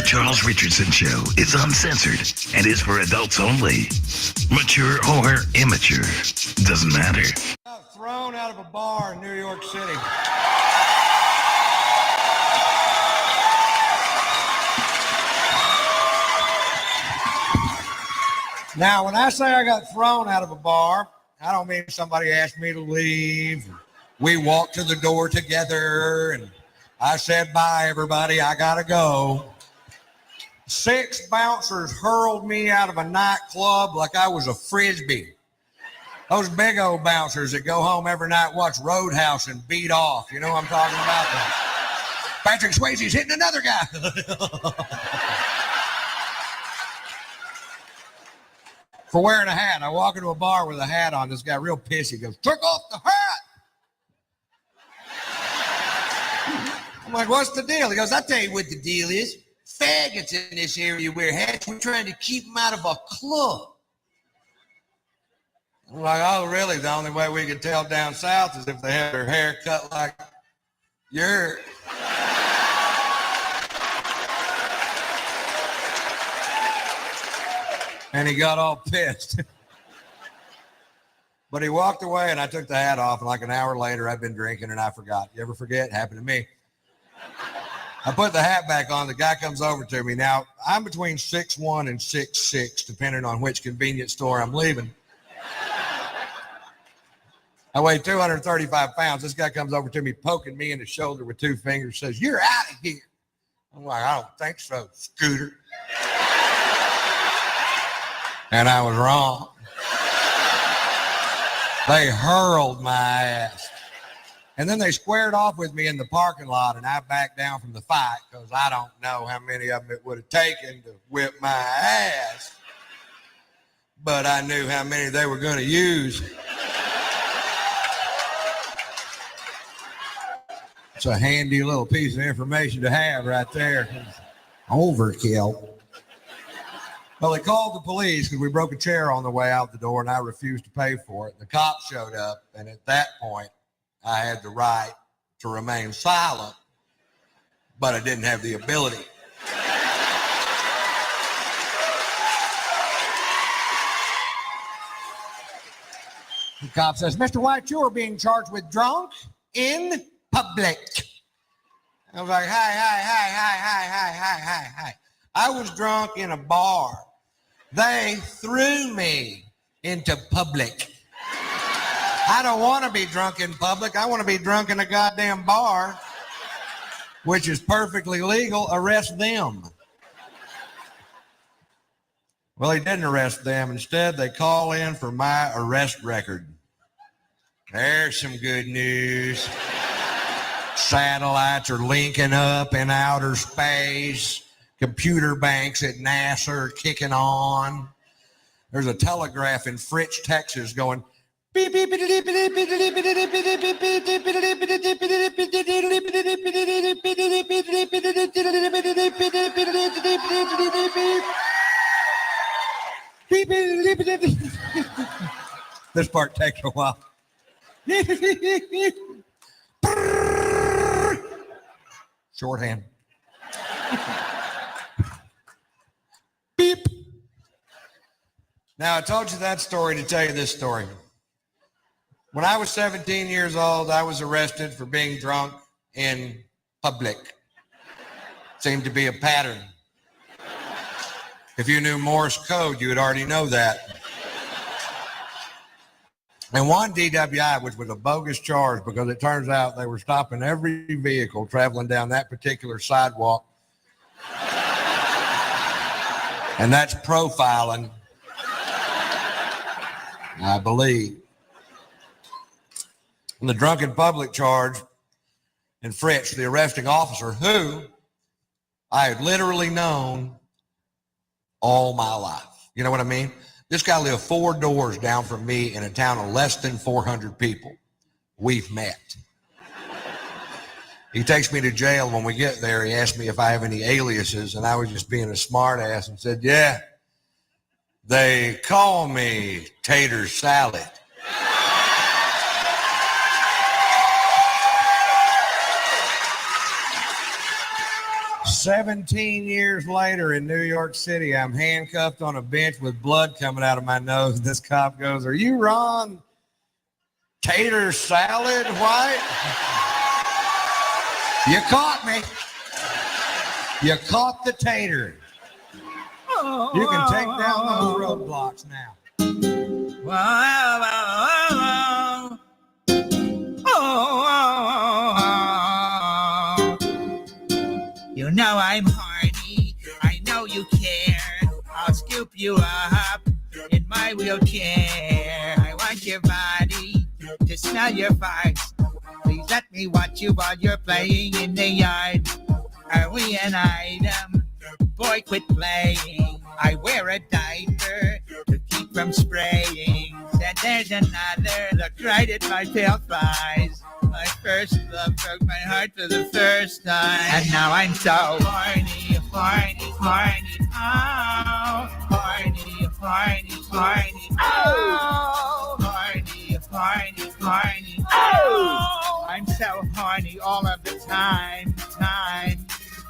Charles Richardson Show is uncensored and is for adults only. Mature or immature, doesn't matter. Thrown out of a bar in New York City. Now, when I say I got thrown out of a bar, I don't mean somebody asked me to leave. We walked to the door together and I said, bye, everybody, I gotta go. 6 bouncers hurled me out of a nightclub like I was a Frisbee. Those big old bouncers that go home every night, watch Roadhouse and beat off. You know what I'm talking about? Patrick Swayze's hitting another guy. For wearing a hat. I walk into a bar with a hat on. This guy real pissy. He goes, took off the hat. I'm like, what's the deal? He goes, I'll tell you what the deal is. Faggots in this area wear hats. We're trying to keep them out of a club. I'm like, oh, really? The only way we can tell down south is if they have their hair cut like yours. And he got all pissed. But he walked away and I took the hat off. And like an hour later, I'd been drinking and I forgot. You ever forget? It happened to me. I put the hat back on. The guy comes over to me. Now, I'm between 6'1" and 6'6", depending on which convenience store I'm leaving. I weigh 235 pounds. This guy comes over to me, poking me in the shoulder with 2 fingers, says, you're out of here. I'm like, I don't think so, Scooter. And I was wrong. They hurled my ass. And then they squared off with me in the parking lot, and I backed down from the fight because I don't know how many of them it would have taken to whip my ass. But I knew how many they were going to use. It's a handy little piece of information to have right there. Overkill. Well, they called the police because we broke a chair on the way out the door and I refused to pay for it. The cops showed up, and at that point, I had the right to remain silent, but I didn't have the ability. The cop says, Mr. White, you are being charged with drunk in public. I was like, hi. I was drunk in a bar. They threw me into public. I don't want to be drunk in public. I want to be drunk in a goddamn bar, which is perfectly legal. Arrest them. Well, he didn't arrest them. Instead, they call in for my arrest record. There's some good news. Satellites are linking up in outer space. Computer banks at NASA are kicking on. There's a telegraph in Fritch, Texas going beep, beep, beep, beep, beep, beep, beep, beep, beep. This part takes a while. Shorthand. Beep. Now, I told you that story to tell you this story. When I was 17 years old, I was arrested for being drunk in public. Seemed to be a pattern. If you knew Morse code, you would already know that. And one DWI, which was a bogus charge because it turns out they were stopping every vehicle traveling down that particular sidewalk. And that's profiling, I believe. And the drunken public charge in Fritch, the arresting officer, who I had literally known all my life. You know what I mean? This guy lived 4 doors down from me in a town of less than 400 people. We've met. He takes me to jail. When we get there, he asked me if I have any aliases, and I was just being a smart ass and said, yeah, they call me Tater Salad. 17 years later in New York City, I'm handcuffed on a bench with blood coming out of my nose. This cop goes, "Are you Ron Tater Salad White?" You caught me. You caught the tater. You can take down those roadblocks now. You know I'm horny. I know you care. I'll scoop you up in my wheelchair. I want your body to smell your farts. Please let me watch you while you're playing in the yard. Are we an item? Boy, quit playing. I wear a diaper to keep from spraying. Then there's another. Look right at my tail thighs. My first love broke my heart for the first time. And now I'm so horny, horny, horny. Oh, horny, horny, horny. Oh, horny, horny, horny. Oh, I'm so horny all of the time.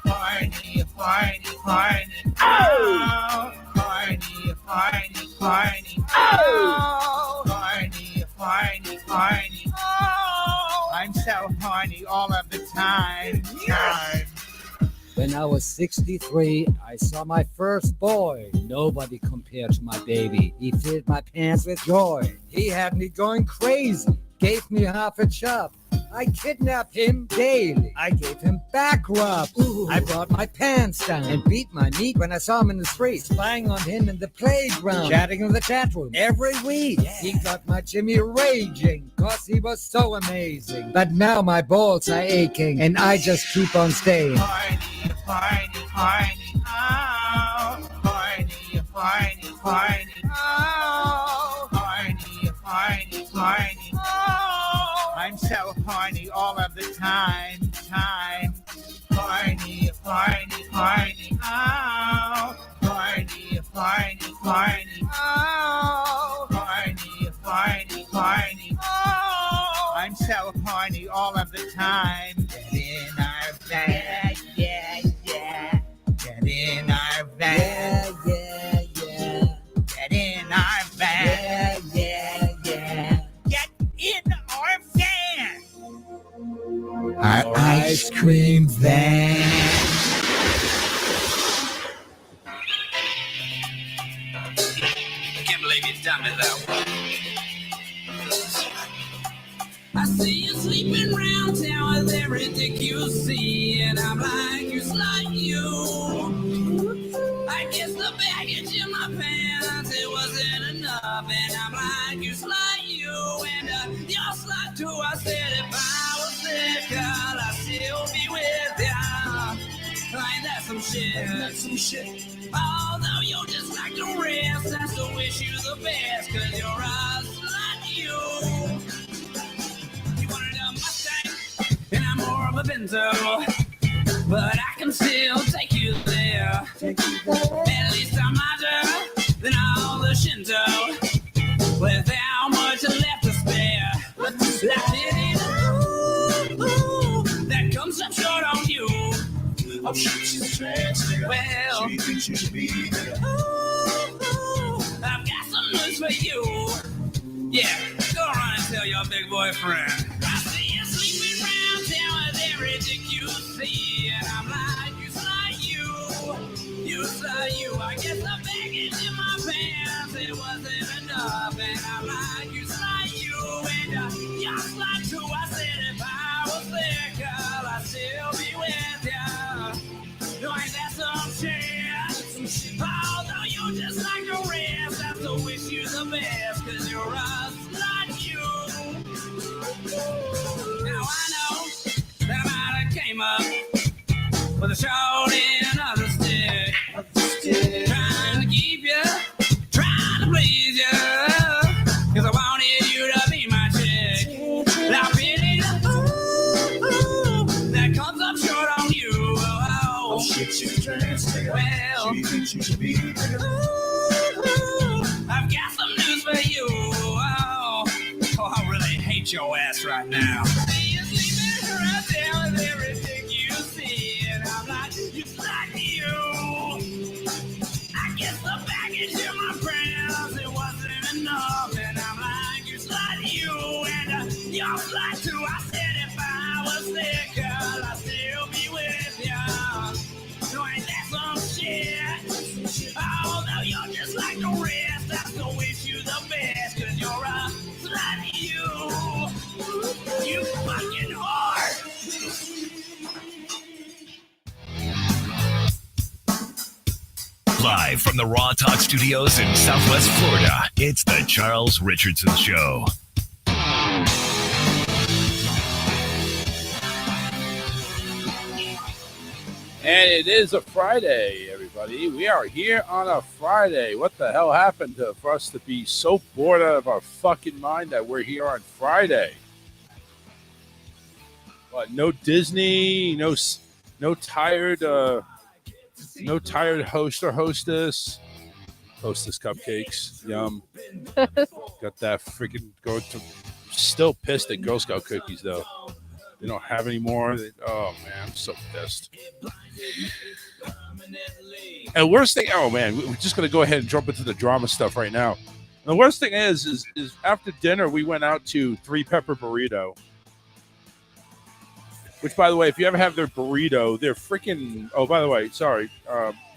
Horny, horny, horny. Oh, horny, horny, horny. Oh, horny, horny, horny. Oh, I'm so horny all of the time. When I was 63, I saw my first boy. Nobody compared to my baby. He filled my pants with joy. He had me going crazy. Gave me half a chub. I kidnapped him daily. I gave him back rubs. I brought my pants down and beat my meat when I saw him in the street. Spying on him in the playground. Chatting in the chat room every week. He got my Jimmy raging cause he was so amazing. But now my balls are aching and I just keep on staying. Horny, horny, horny. Oh, horny, horny, horny. Oh, horny, horny, horny. Oh, I'm so horny all of the time. Horny, horny, horny. Oh, horny, horny, horny. Oh, horny, horny, horny. Oh, I'm so horny all of the time. Get in our bag, yeah. Get in our bag, yeah. Get in our bag, yeah. Get in our van. Our ice cream van. I can't believe you done me that way. I see you sleeping around town with everything you see, and I'm like, just like you. I guess the baggage in my pants, it wasn't enough, and I'm like, just like you. And you're like too, I said if I was there, girl, I'd still be with ya. Ain't that some shit? Although you're just like the rest, I still wish you the best, cause you're us like you. And I'm more of a benzo, but I can still take you there. At least I'm lighter than all the Shinto, without much left to spare. Like that comes up short on you. Oh, she's trash. Well, I've got some news for you. Yeah, go run and tell your big boyfriend. I see you sleeping around town with everything you see, and I'm like, just like you. I guess the baggage in my pants, it wasn't enough, and I'm like, just like you, and just like too. I said if I was there, girl, I'd still be with ya. You ain't that some shit? Although you're just like the rest, I still wish you the best, cause you're us like you. Now I know that I might have came up with a short end of the stick. Trying to keep you, trying to please you, cause I wanted you to be my chick. Now pity that comes up short on you. Oh, shit, you transfer. Well, I've got some news for you. Oh, I really hate your ass right now. See you sleeping right there with everything you see, and I'm like, you lie to. I said if I was there, girl, I'd still be with you. No, ain't that some shit? Although you're just like the rest, I still wish you the best, cause you're a slutty you fucking whore. Live from the Raw Talk Studios in Southwest Florida, it's the Charles Richardson Show. And it is a Friday, everybody. We are here on a Friday. What the hell happened for us to be so bored out of our fucking mind that we're here on Friday? What? No Disney, no tired host or hostess. Hostess cupcakes, yum. Got that freaking going to. Still pissed at Girl Scout cookies though. They don't have any more. Oh man, I'm so pissed. And the worst thing, oh man, we're just gonna go ahead and jump into the drama stuff right now. And the worst thing is after dinner we went out to Three Pepper Burrito. Which, by the way, if you ever have their burrito, they're freaking. Oh, by the way, sorry,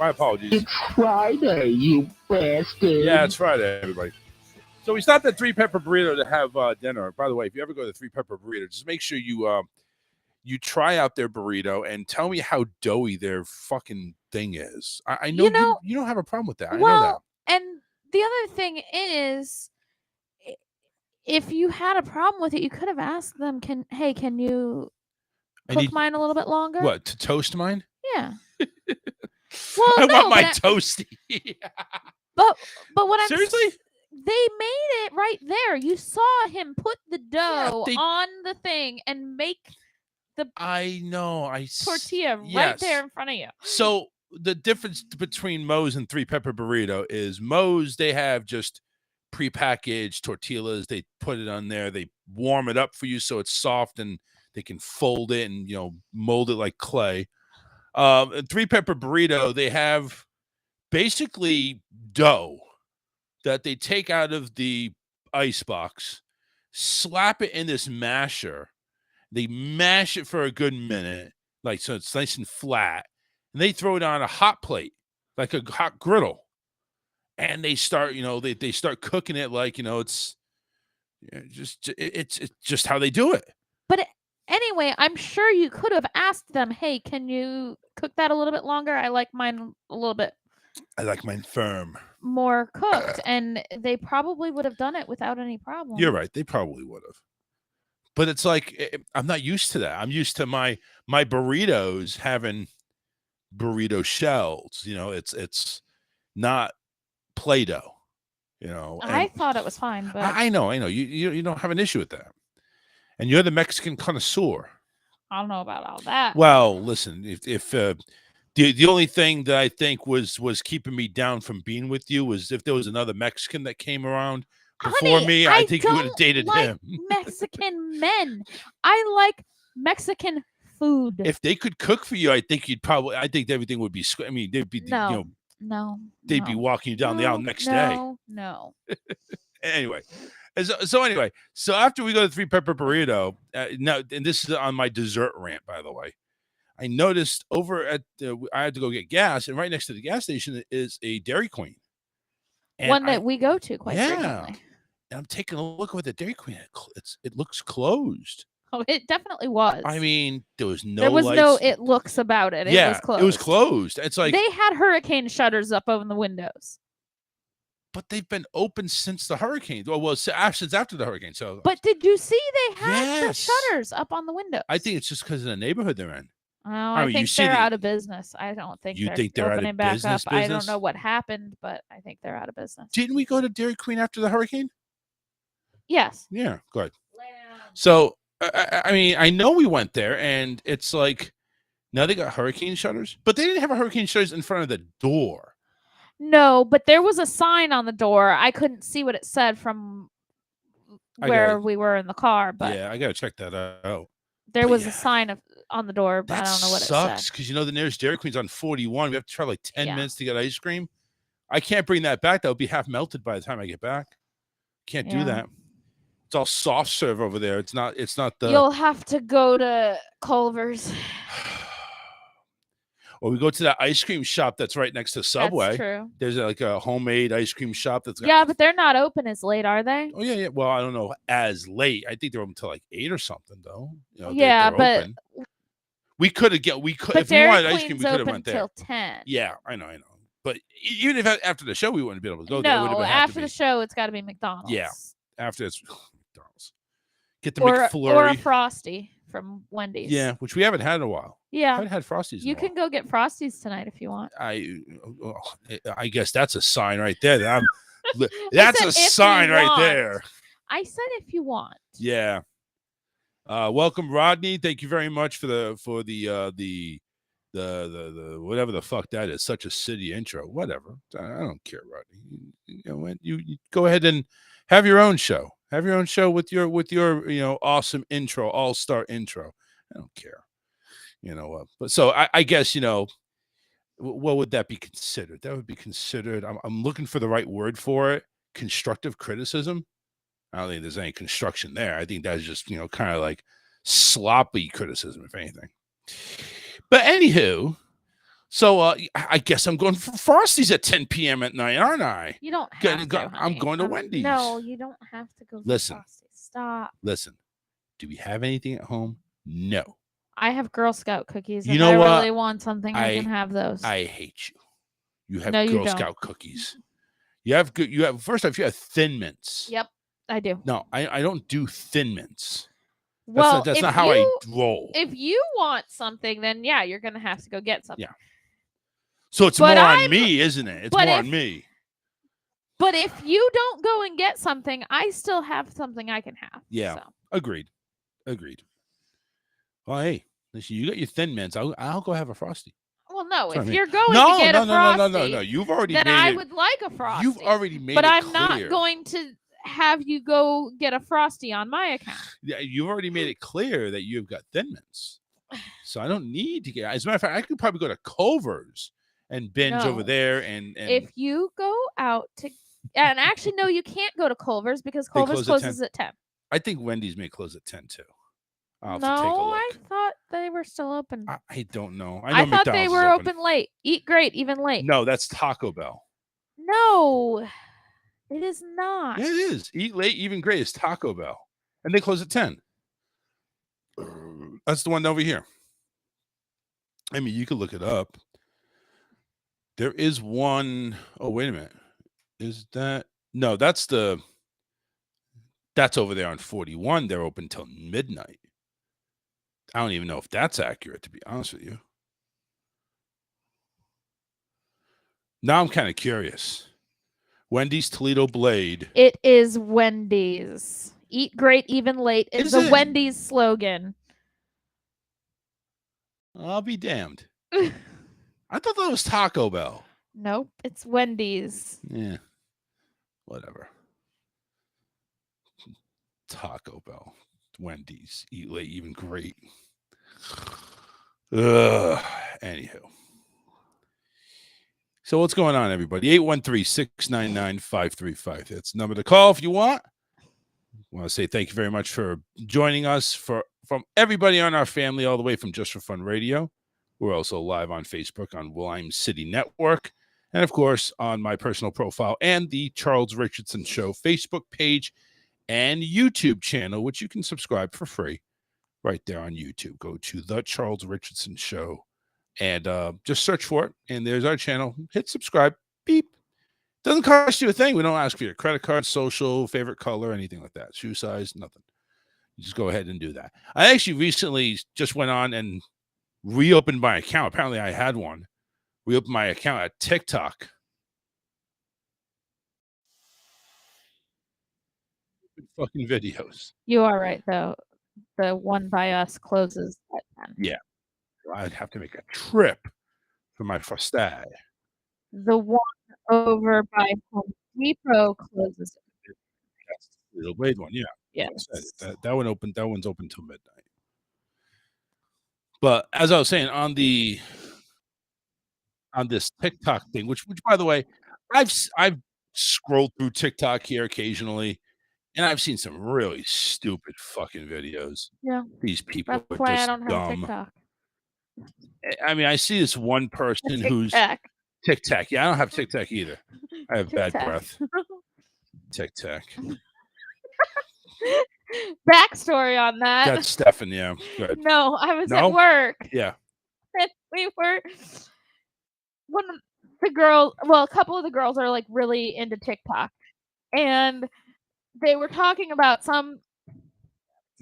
my apologies. It's Friday, you bastard. Yeah, it's Friday, everybody. So we stopped at Three Pepper Burrito to have dinner. By the way, if you ever go to Three Pepper Burrito, just make sure you try out their burrito and tell me how doughy their fucking thing is. I know you don't have a problem with that. Well, I know that. And the other thing is, if you had a problem with it, you could have asked them, can you cook mine a little bit longer? What, to toast mine? Yeah. Well, I want my toasty. but what I'm seriously? They made it right there. You saw him put the dough on the thing and make the tortilla right there in front of you. So the difference between Moe's and Three Pepper Burrito is Moe's, they have just prepackaged tortillas. They put it on there. They warm it up for you so it's soft and they can fold it and, mold it like clay. Three Pepper Burrito, they have basically dough that they take out of the ice box, slap it in this masher. They mash it for a good minute, so it's nice and flat. And they throw it on a hot plate, like a hot griddle. And they start, they start cooking it like, it's just how they do it. But anyway, I'm sure you could have asked them, hey, can you cook that a little bit longer? I like mine a little bit. I like mine firm. More cooked, and they probably would have done it without any problem. You're right. They probably would have. But it's like, I'm not used to that. I'm used to my burritos having burrito shells. It's not Play-Doh. I thought it was fine, but I know. You don't have an issue with that. And you're the Mexican connoisseur. I don't know about all that. Well, listen, if the only thing that I think was keeping me down from being with you was if there was another Mexican that came around before me, I think you would have dated him. Mexican men. I like Mexican food. If they could cook for you, I think everything would be. I mean, they'd be they'd be walking you down the aisle next day. No. Anyway. So after we go to Three Pepper Burrito, now, and this is on my dessert rant, by the way, I noticed over at I had to go get gas, and right next to the gas station is a Dairy Queen. And one that we go to quite frequently. And I'm taking a look at the Dairy Queen. It looks closed. Oh, it definitely was. I mean, there was no it looks about it. It was closed. It was closed. It's like they had hurricane shutters up over the windows. But they've been open since the hurricane. Well, since after the hurricane. So. But did you see they had the shutters up on the windows? I think it's just because of the neighborhood they're in. Oh, I think they're out of business. I don't think they're opening back up. I don't know what happened, but I think they're out of business. Didn't we go to Dairy Queen after the hurricane? Yes. Yeah, good. So, I mean, I know we went there, and it's like, now they got hurricane shutters, but they didn't have a hurricane shutters in front of the door. No, but there was a sign on the door. I couldn't see what it said from where we were in the car, but yeah, I gotta check that out. There was a sign on the door, but I don't know what it said. That sucks because the nearest Dairy Queen's on 41. We have to travel like 10 minutes to get ice cream. I can't bring that back. That'll be half melted by the time I get back. Can't do that. It's all soft serve over there. It's not the. You'll have to go to Culver's. Or we go to that ice cream shop that's right next to Subway. That's true. There's like a homemade ice cream shop that's got. Yeah, but they're not open as late, are they? Oh yeah. Well, I don't know as late. I think they're open until like 8 or something, though. You know, yeah, they're but open. We could have if we Dairy wanted ice cream, Queen's we could have open went there. till 10. Yeah, I know. But even if after the show we wouldn't be able to go no, there. No, after the show it's got to be McDonald's. Yeah, after it's McDonald's. Get the or McFlurry a Frosty from Wendy's. Yeah, which we haven't had in a while. Yeah, I haven't had Frosties. You can go get Frosties tonight if you want. I guess that's a sign right there. That I'm. That's a sign right there. I said if you want. Yeah. Welcome, Rodney. Thank you very much for the whatever the fuck that is. Such a city intro. Whatever. I don't care, Rodney. You know what? You go ahead and have your own show. Have your own show with your awesome intro, all-star intro. I don't care. But so I guess what would that be considered? That would be considered. I'm looking for the right word for it. Constructive criticism. I don't think there's any construction there. I think that's just, kind of like sloppy criticism, if anything. But anywho, so I guess I'm going for Frosties at 10 p.m. at night, aren't I? You don't have to, I'm going to Wendy's. No, you don't have to go. Listen. Frosties. Stop. Listen. Do we have anything at home? No. I have Girl Scout cookies. You know if what? I really want something, I can have those. I hate you. You have No, Girl Scout cookies. You have first off, you have Thin Mints. Yep, I do. No, I don't do Thin Mints. Well, that's not how I roll. If you want something, then yeah, you're gonna have to go get something. Yeah. So it's more on me, isn't it? It's more on me. But if you don't go and get something, I still have something I can have. Yeah. So. Agreed. Well, hey, listen, you got your Thin Mints. I'll go have a Frosty. Well, no, if you're going to get a Frosty, no. You've already then made I it. would like a Frosty. You've already made but it I'm clear. not going to have you go get a Frosty on my account. Yeah, you've already made it clear that you've got Thin Mints. So I don't need to get. As a matter of fact, I could probably go to Culver's and binge over there. And if you go out to, and actually, no, you can't go to Culver's because Culver's closes at 10. I think Wendy's may close at 10 too. I'll have to take a No, look. I thought they were still open. I don't know. I thought McDonald's they were open late. Eat great, even late. No, that's Taco Bell. No, it is not. Yeah, it is. Eat late, even great is Taco Bell. And they close at 10. That's the one over here. I mean, you could look it up. There is one. Oh, wait a minute. Is that? No, that's over there on 41. They're open till midnight. I don't even know if that's accurate, to be honest with you. Now I'm kind of curious. Wendy's Toledo Blade. It is Wendy's. Eat great, even late is the Wendy's slogan. I'll be damned. I thought that was Taco Bell. Nope, it's Wendy's. Yeah. Whatever. Taco Bell. Wendy's. Eat late, even great. Anywho. So what's going on, everybody? 813-699-535. That's the number to call if you want. I want to say thank you very much for joining us from everybody on our family, all the way from Just for Fun Radio. We're also live on Facebook on Lime City Network. And, of course, on my personal profile and the Charles Richardson Show Facebook page and YouTube channel, which you can subscribe for free right there on YouTube. Go to The Charles Richardson Show and just search for it. And there's our channel. Hit subscribe. Beep. Doesn't cost you a thing. We don't ask for your credit card, social, favorite color, anything like that. Shoe size, nothing. You just go ahead and do that. I actually recently just went on and reopened my account. Apparently I had one. Reopened my account at TikTok. Fucking videos. You are right, though. The one by us closes at 10. Yeah. I'd have to make a trip for my first day. The one over by Home Depot closes. That's the Little Blade one, yeah. Yes. That one opened. That one's open till midnight. But as I was saying, on this TikTok thing, which by the way, I've scrolled through TikTok here occasionally, And I've seen some really stupid fucking videos. Yeah. These people That's are why I just don't have dumb. TikTok. I mean, I see this one person who's Tic-tac. Tic-tac. Yeah, I don't have Tic-tac either. I have bad Tic-tac. breath. Tic-tac. Backstory on that. That's Stefan, yeah. Go ahead. No, I was No? at work. Yeah. And we were one of the girls, well, a couple of the girls are like really into TikTok. And they were talking about some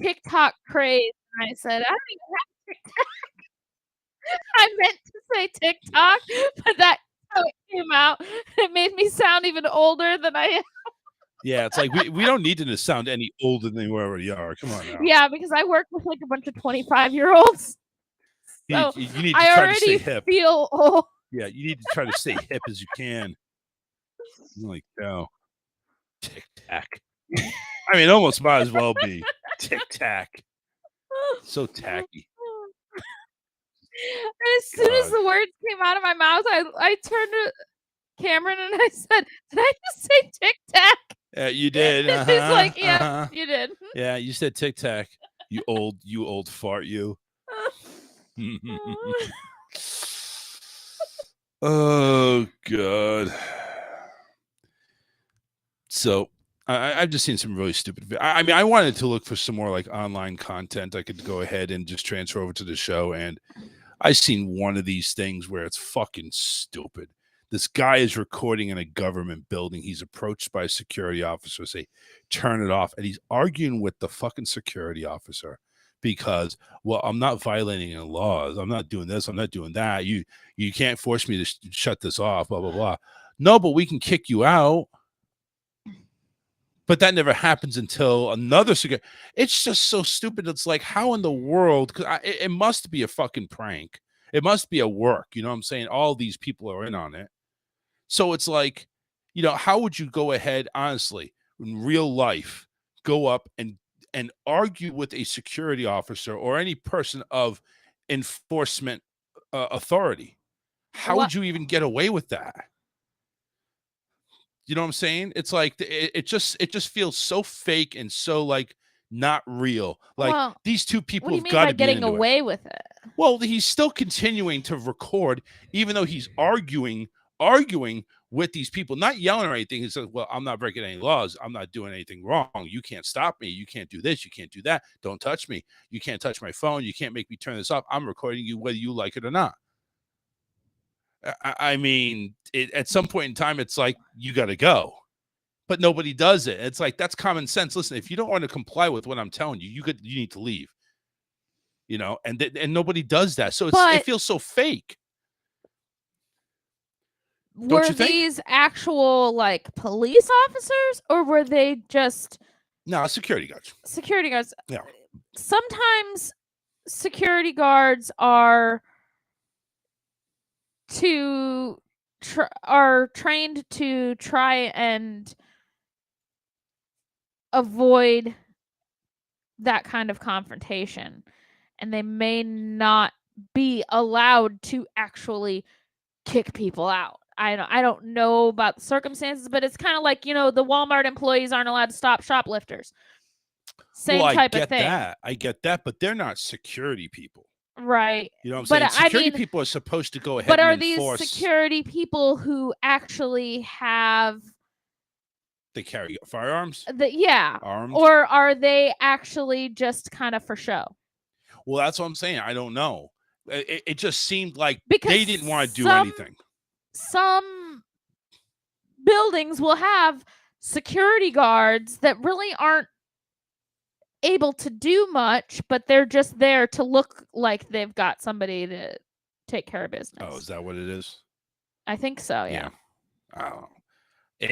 TikTok craze. And I said, I don't even have TikTok. I meant to say TikTok, but that's how it came out. It made me sound even older than I am. Yeah, it's like we don't need to sound any older than we already are. Come on now. Yeah, because I work with like a bunch of 25-year-olds. So you need to I try to stay already hip. feel old. Yeah, you need to try to stay hip as you can. I'm like, no. Tic-tac. I mean, it almost might as well be tic-tac. So tacky. And as soon as the words came out of my mouth, I turned to Cameron and I said, "Did I just say tic-tac?" You did. He's like, "Yeah, you did." Yeah, you said tic-tac. You old fart, you. Oh God. So I've just seen some really stupid. I mean, I wanted to look for some more like online content I could go ahead and just transfer over to the show, and I seen one of these things where it's fucking stupid. This guy is recording in a government building. He's approached by a security officer, say, turn it off. And he's arguing with the fucking security officer because, well, I'm not violating any laws. I'm not doing this. I'm not doing that. You can't force me to shut this off, blah, blah, blah. No, but we can kick you out. But that never happens until another security. It's just so stupid. It's like, how in the world? Because it must be a fucking prank. It must be a work. You know what I'm saying? All these people are in on it. So it's like, you know, how would you go ahead, honestly, in real life, go up and argue with a security officer or any person of enforcement authority? How would you even get away with that? You know what I'm saying? It's like it just feels so fake and so like not real. Like these two people have got to be getting away with it. Well, he's still continuing to record, even though he's arguing with these people, not yelling or anything. He says, well, I'm not breaking any laws. I'm not doing anything wrong. You can't stop me. You can't do this. You can't do that. Don't touch me. You can't touch my phone. You can't make me turn this off. I'm recording you whether you like it or not. I mean, at some point in time, it's like, you got to go. But nobody does it. It's like, that's common sense. Listen, if you don't want to comply with what I'm telling you, you need to leave. You know, and nobody does that. So it feels so fake. Were these actual like police officers, or were they just security guards? Security guards. Yeah. Sometimes security guards are trained to try and avoid that kind of confrontation, and they may not be allowed to actually kick people out. I don't know about the circumstances, but it's kind of like, you know, the Walmart employees aren't allowed to stop shoplifters. Same type of thing. I get that, but they're not security people. Right. You know what I'm saying? Security people are supposed to go ahead and enforce. But are these security people who actually have... They carry firearms? Armed? Or are they actually just kind of for show? Well, that's what I'm saying. I don't know. It just seemed like because they didn't want to do anything. Some buildings will have security guards that really aren't able to do much, but they're just there to look like they've got somebody to take care of business. Oh, is that what it is? I think so, yeah. I don't know.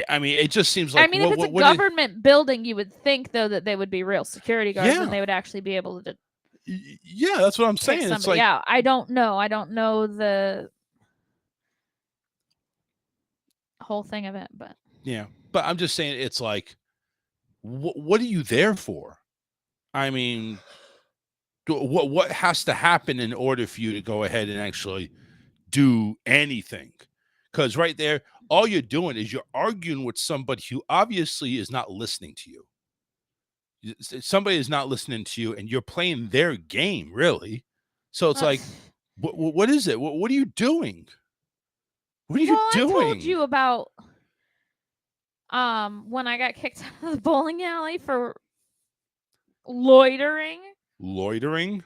I mean, it just seems like... I mean, if it's a government building, you would think, though, that they would be real security guards and they would actually be able to... Yeah, that's what I'm saying. It's like... Yeah, I don't know. I don't know the whole thing of it, but... Yeah, but I'm just saying, it's like, what are you there for? I mean, what has to happen in order for you to go ahead and actually do anything? Because right there, all you're doing is you're arguing with somebody who obviously is not listening to you. Somebody is not listening to you, and you're playing their game, really. So it's like, what is it? What are you doing? What are you doing? I told you about when I got kicked out of the bowling alley for loitering. Loitering?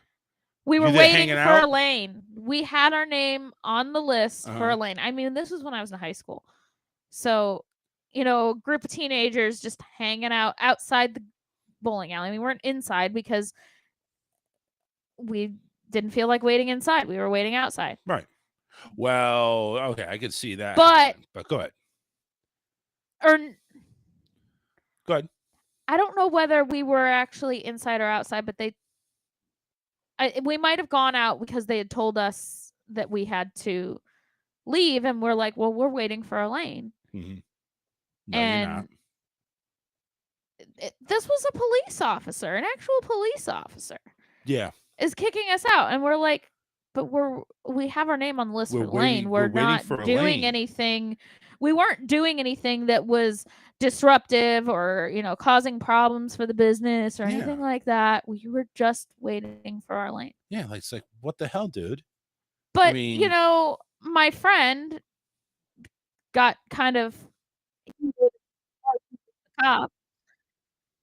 We were You there waiting hanging for out? a lane. We had our name on the list for Uh-huh. a lane. I mean, this was when I was in high school. So, a group of teenagers just hanging out outside the bowling alley. We weren't inside because we didn't feel like waiting inside. We were waiting outside. Right. Well, okay, I could see that. But happen, but go ahead. Or Go ahead. I don't know whether we were actually inside or outside, but we might have gone out because they had told us that we had to leave, and we're like, well, we're waiting for a lane. Mm-hmm. No, And you're not. This was a police officer, an actual police officer. Yeah. Is kicking us out, and we're like, but we have our name on the list for the lane. We're not doing anything. We weren't doing anything that was disruptive or, causing problems for the business or anything like that. We were just waiting for our lane. Yeah, it's like, what the hell, dude? But, I mean, my friend got kind of cop.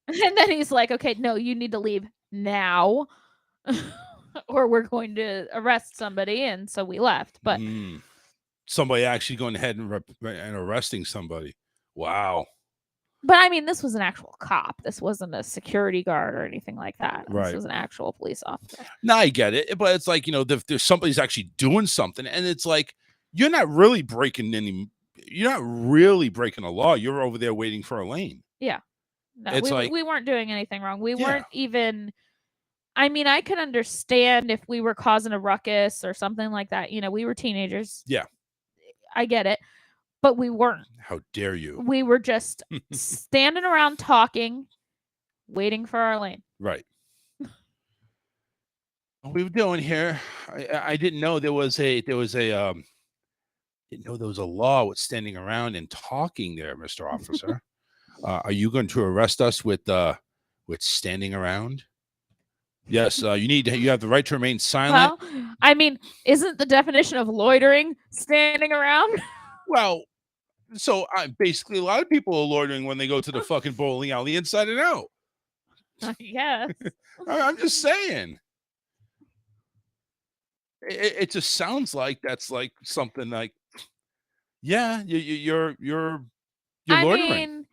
And then he's like, okay, no, you need to leave now. Or we're going to arrest somebody, and so we left. But somebody actually going ahead and arresting somebody. Wow. But I mean, this was an actual cop. This wasn't a security guard or anything like that. Right. This was an actual police officer. No, I get it, but it's like, there's somebody's actually doing something, and it's like you're not really breaking a law. You're over there waiting for a lane. Yeah. No, it's we weren't doing anything wrong. We weren't even. I mean, I could understand if we were causing a ruckus or something like that. We were teenagers. Yeah. I get it. But we weren't. How dare you? We were just standing around talking, waiting for our lane. Right. What we were doing here, I didn't know there was a law with standing around and talking there, Mr. Officer. Are you going to arrest us with standing around? Yes, you have the right to remain silent. Well, I mean, isn't the definition of loitering standing around? Well, so basically a lot of people are loitering when they go to the fucking bowling alley inside and out. Yes. I'm just saying. It just sounds like that's like something like, yeah, you're loitering. I mean,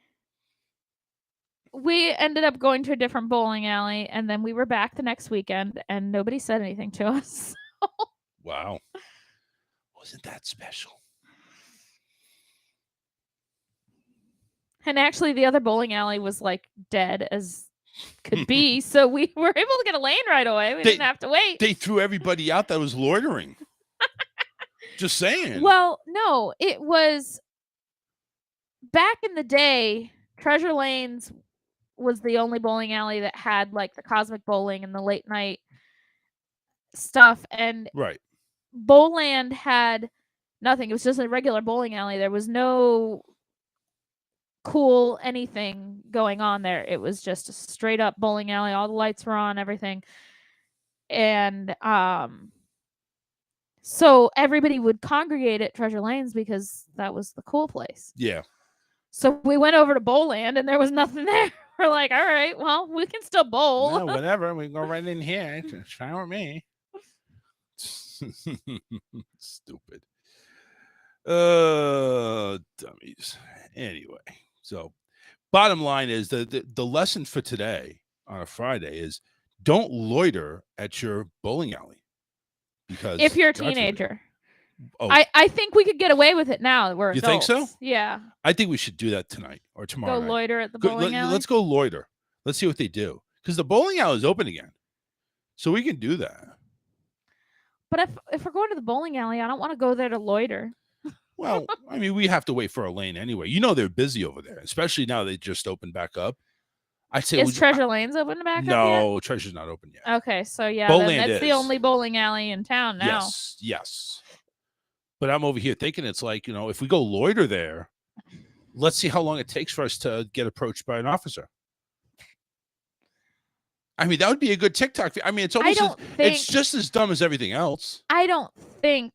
we ended up going to a different bowling alley, and then we were back the next weekend, and nobody said anything to us. Wow. Wasn't that special? And actually, the other bowling alley was like dead as could be, so we were able to get a lane right away. We didn't have to wait. They threw everybody out that was loitering. Just saying. Well, no, it was back in the day. Treasure Lanes was the only bowling alley that had like the cosmic bowling and the late night stuff, and right. Bowland had nothing. It was just a regular bowling alley. There was no cool anything going on there. It was just a straight up bowling alley. All the lights were on, everything. And so everybody would congregate at Treasure Lanes because that was the cool place. Yeah. So we went over to Bowland and there was nothing there. We're like, all right, well, we can still bowl. No, whatever. We can go right in here. It's fine with me. Stupid. Dummies. Anyway, so bottom line is the lesson for today on a Friday is don't loiter at your bowling alley. Because if you're a teenager. Oh. I think we could get away with it now that we're adults. You think so? Yeah. I think we should do that tonight or tomorrow. Go loiter at the bowling alley. Let's go loiter. Let's see what they do. Because the bowling alley is open again. So we can do that. But if we're going to the bowling alley, I don't want to go there to loiter. Well, I mean, we have to wait for a lane anyway. They're busy over there, especially now they just opened back up. I say, is Treasure Lanes open back up yet? No, Treasure's not open yet. Okay, so yeah, that's the only bowling alley in town now. Yes. But I'm over here thinking it's like, if we go loiter there, let's see how long it takes for us to get approached by an officer. I mean, that would be a good TikTok. I mean, it's almost it's just as dumb as everything else. I don't think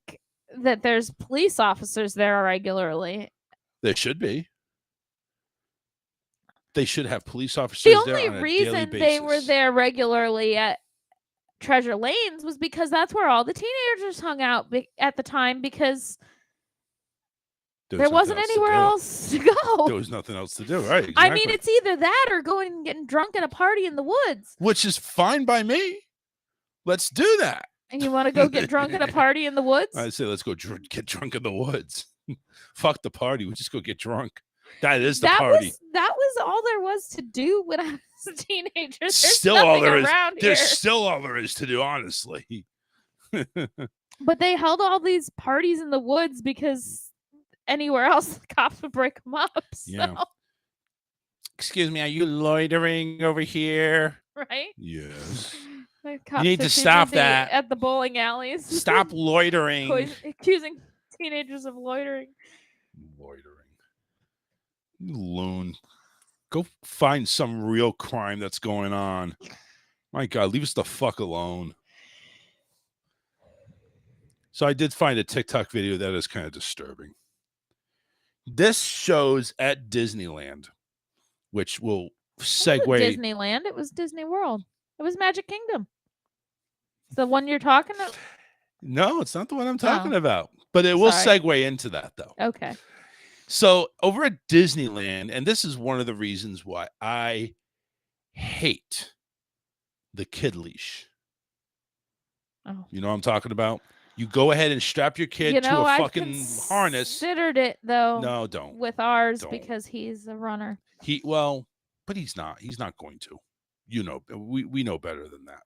that there's police officers there regularly. There should be. They should have police officers there on a daily basis. The only reason they were there regularly at Treasure Lanes was because that's where all the teenagers hung out at the time, because there wasn't anywhere else to go. There was nothing else to do, right? Exactly. I mean, it's either that or going and getting drunk at a party in the woods. Which is fine by me. Let's do that. And you want to go get drunk at a party in the woods? I say let's go get drunk in the woods. Fuck the party. We just go get drunk. That is the party. That was all there was to do when I was a teenager. There's still all there is. There's still all there is to do, honestly. But they held all these parties in the woods because anywhere else the cops would break them up. So. Yeah. Excuse me, are you loitering over here? Right? Yes. You need to stop that at the bowling alleys. Stop loitering. Accusing teenagers of loitering. You loon. Go find some real crime that's going on. My God, leave us the fuck alone. So I did find a TikTok video that is kind of disturbing. This shows at Disneyland, which will segue. Disneyland? It was Disney World. It was Magic Kingdom. It's the one you're talking about? No, it's not the one I'm talking about. But it will segue into that, though. Okay. So over at Disneyland, and this is one of the reasons why I hate the kid leash. Oh. You know what I'm talking about? You go ahead and strap your kid to a fucking harness. Considered it though. No, don't. With ours because he's a runner. But he's not. He's not going to. You know, we know better than that.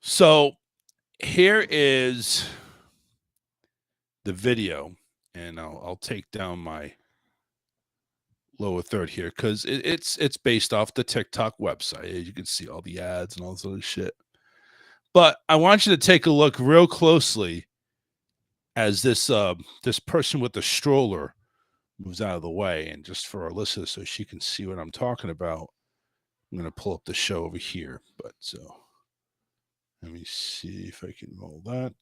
So here is the video, and I'll take down my lower third here because it's based off the TikTok website. You can see all the ads and all this other shit. But I want you to take a look real closely as this person with the stroller moves out of the way. And just for our listeners, so she can see what I'm talking about, I'm going to pull up the show over here. But so let me see if I can roll that.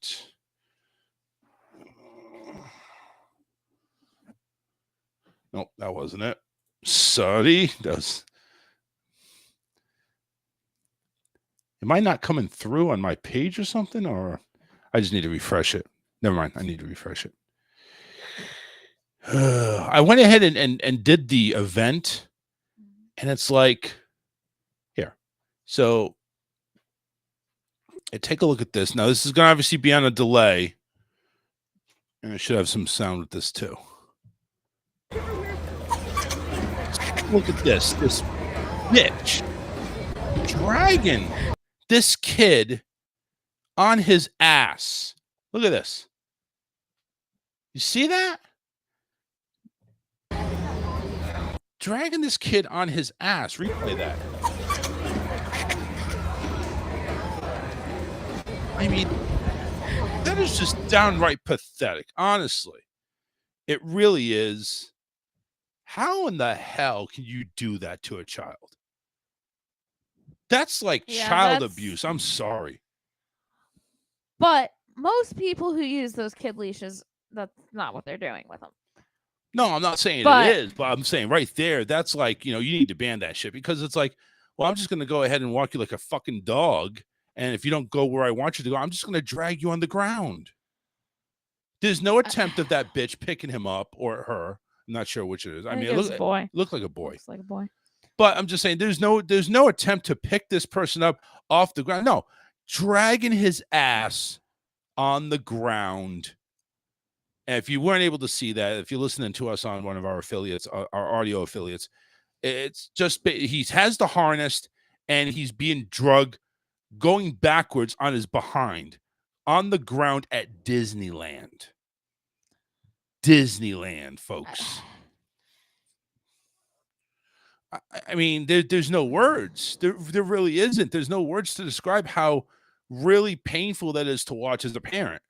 Nope, that wasn't it. Sorry. Am I not coming through on my page or something? Or I just need to refresh it. Never mind. I need to refresh it. I went ahead and did the event. And it's like, here. So take a look at this. Now, this is going to obviously be on a delay. And I should have some sound with this too. Look at this. This bitch dragging this kid on his ass. Look at this. You see that? Dragging this kid on his ass. Replay that. I mean, that is just downright pathetic. Honestly, it really is. How in the hell can you do that to a child? That's like child abuse. I'm sorry. But most people who use those kid leashes, that's not what they're doing with them. No, I'm not saying it is, but I'm saying right there, that's like, you need to ban that shit because it's like, well, I'm just going to go ahead and walk you like a fucking dog. And if you don't go where I want you to go, I'm just going to drag you on the ground. There's no attempt of that bitch picking him up or her. I'm not sure which it is. I mean, it looks like a boy. Looks like a boy. But I'm just saying there's no attempt to pick this person up off the ground. No, dragging his ass on the ground. And if you weren't able to see that, if you're listening to us on one of our affiliates, our audio affiliates, it's just he has the harness and he's being drugged, going backwards on his behind on the ground at Disneyland. Disneyland, folks. I mean, there's no words. There really isn't. There's no words to describe how really painful that is to watch as a parent,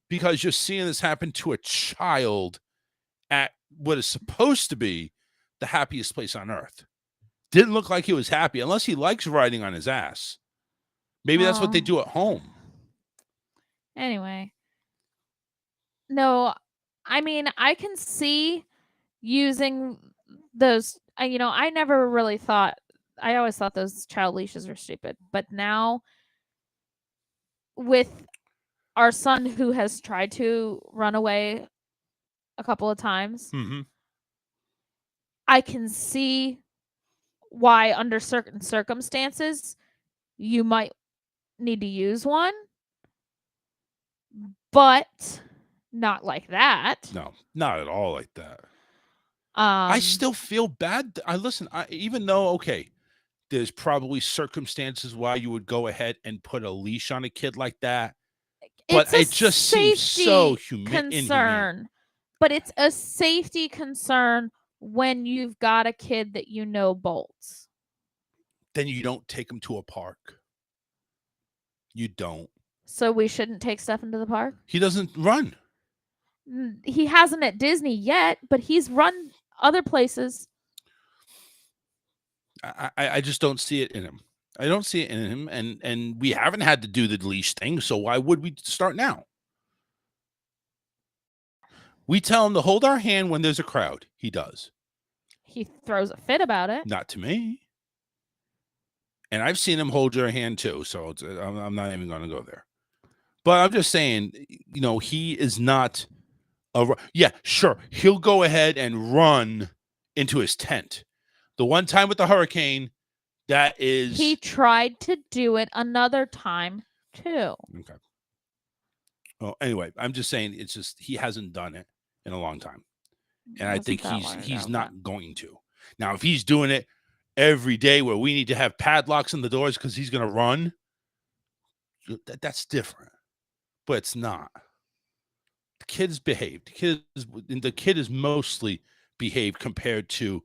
because you're seeing this happen to a child at what is supposed to be the happiest place on earth. Didn't look like he was happy, unless he likes riding on his ass. Maybe that's what they do at home. Anyway. No, I mean, I can see using those. I never really thought. I always thought those child leashes were stupid. But now, with our son who has tried to run away a couple of times, Mm-hmm. I can see why, under certain circumstances, you might need to use one. But not like that. No, not at all like that. I still feel bad. Even though, okay, there's probably circumstances why you would go ahead and put a leash on a kid like that. But it just seems so inhumane. But it's a safety concern when you've got a kid that bolts. Then you don't take them to a park. You don't. So we shouldn't take Stefan to the park? He doesn't run. He hasn't at Disney yet, but he's run other places. I just don't see it in him. I don't see it in him, and we haven't had to do the leash thing, so why would we start now? We tell him to hold our hand when there's a crowd. He does. He throws a fit about it. Not to me. And I've seen him hold your hand too, so I'm not even going to go there. But I'm just saying, he is not yeah, sure. He'll go ahead and run into his tent. The one time with the hurricane, that is... He tried to do it another time too. Okay. Well, anyway, I'm just saying it's just he hasn't done it in a long time. And I think he's not going to. Now, if he's doing it every day where we need to have padlocks on the doors because he's going to run, that's different. But it's not. The kid's behaved. The kid is mostly behaved compared to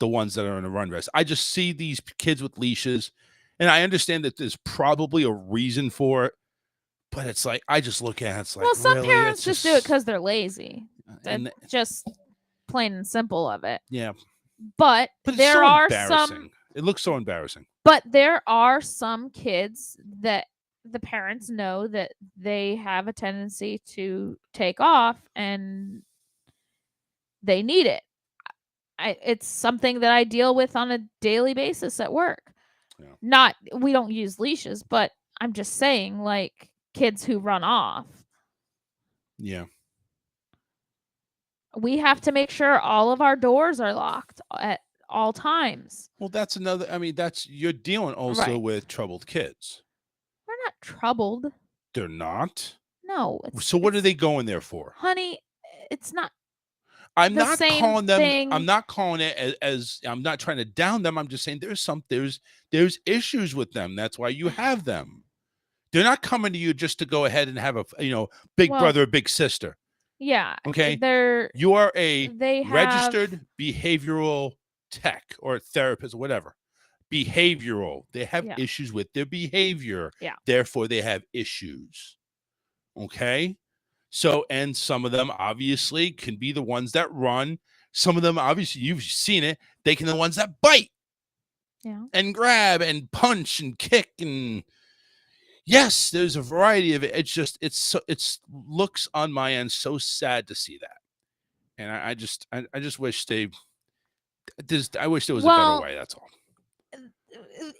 the ones that are in a run rest. I just see these kids with leashes, and I understand that there's probably a reason for it, but it's like, I just look at it, it's like, well, some really? parents just do it because they're lazy. That's just plain and simple of it. Yeah. But there are some... It looks so embarrassing. But there are some kids that the parents know that they have a tendency to take off and they need it. It's something that I deal with on a daily basis at work. Yeah. We don't use leashes, but I'm just saying, like, kids who run off. Yeah. We have to make sure all of our doors are locked at all times. Well, that's another, you're dealing also with troubled kids. They're not troubled. They're not? No. So what are they going there for? Honey, it's not. I'm not calling them. I'm not calling it as I'm not trying to down them. I'm just saying there's issues with them. That's why you have them. They're not coming to you just to go ahead and have a big brother, big sister. Yeah. Okay. You are a registered behavioral tech or therapist or whatever. Behavioral. They have issues with their behavior. Yeah. Therefore, they have issues. Okay. So, and some of them obviously can be the ones that run. Some of them, obviously, you've seen it. They can be the ones that bite. Yeah. And grab and punch and kick and yes, there's a variety of it. It's just it's looks on my end so sad to see that. And I just wish I wish there was a better way, that's all.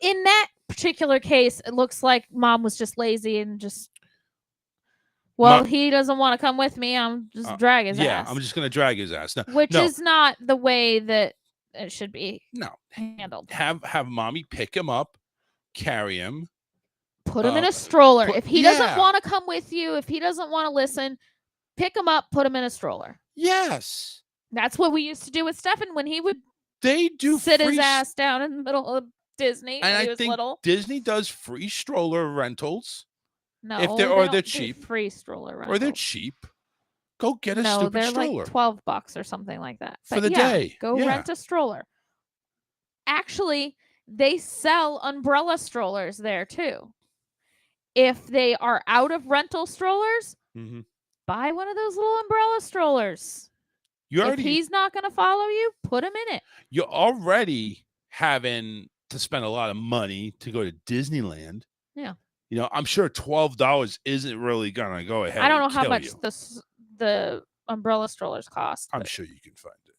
In that particular case, it looks like mom was just lazy and just he doesn't want to come with me. I'm just drag his ass. Yeah, I'm just going to drag his ass. Which is not the way that it should be handled. Have mommy pick him up, carry him. Put him in a stroller. If he doesn't want to come with you, if he doesn't want to listen, pick him up, put him in a stroller. Yes. That's what we used to do with Stefan when he would sit his ass down in the middle of Disney and when he I was think little. Disney does free stroller rentals. No, they're cheap. Free stroller rentals. Or they're cheap. Go get a stupid stroller. Like $12 or something like that. For the day. Go rent a stroller. Actually, they sell umbrella strollers there too. If they are out of rental strollers, buy one of those little umbrella strollers. If he's not going to follow you, put him in it. You already having to spend a lot of money to go to Disneyland. Yeah. You know, I'm sure $12 isn't really gonna go ahead. I don't know and how kill much you. the umbrella strollers cost. I'm sure you can find it.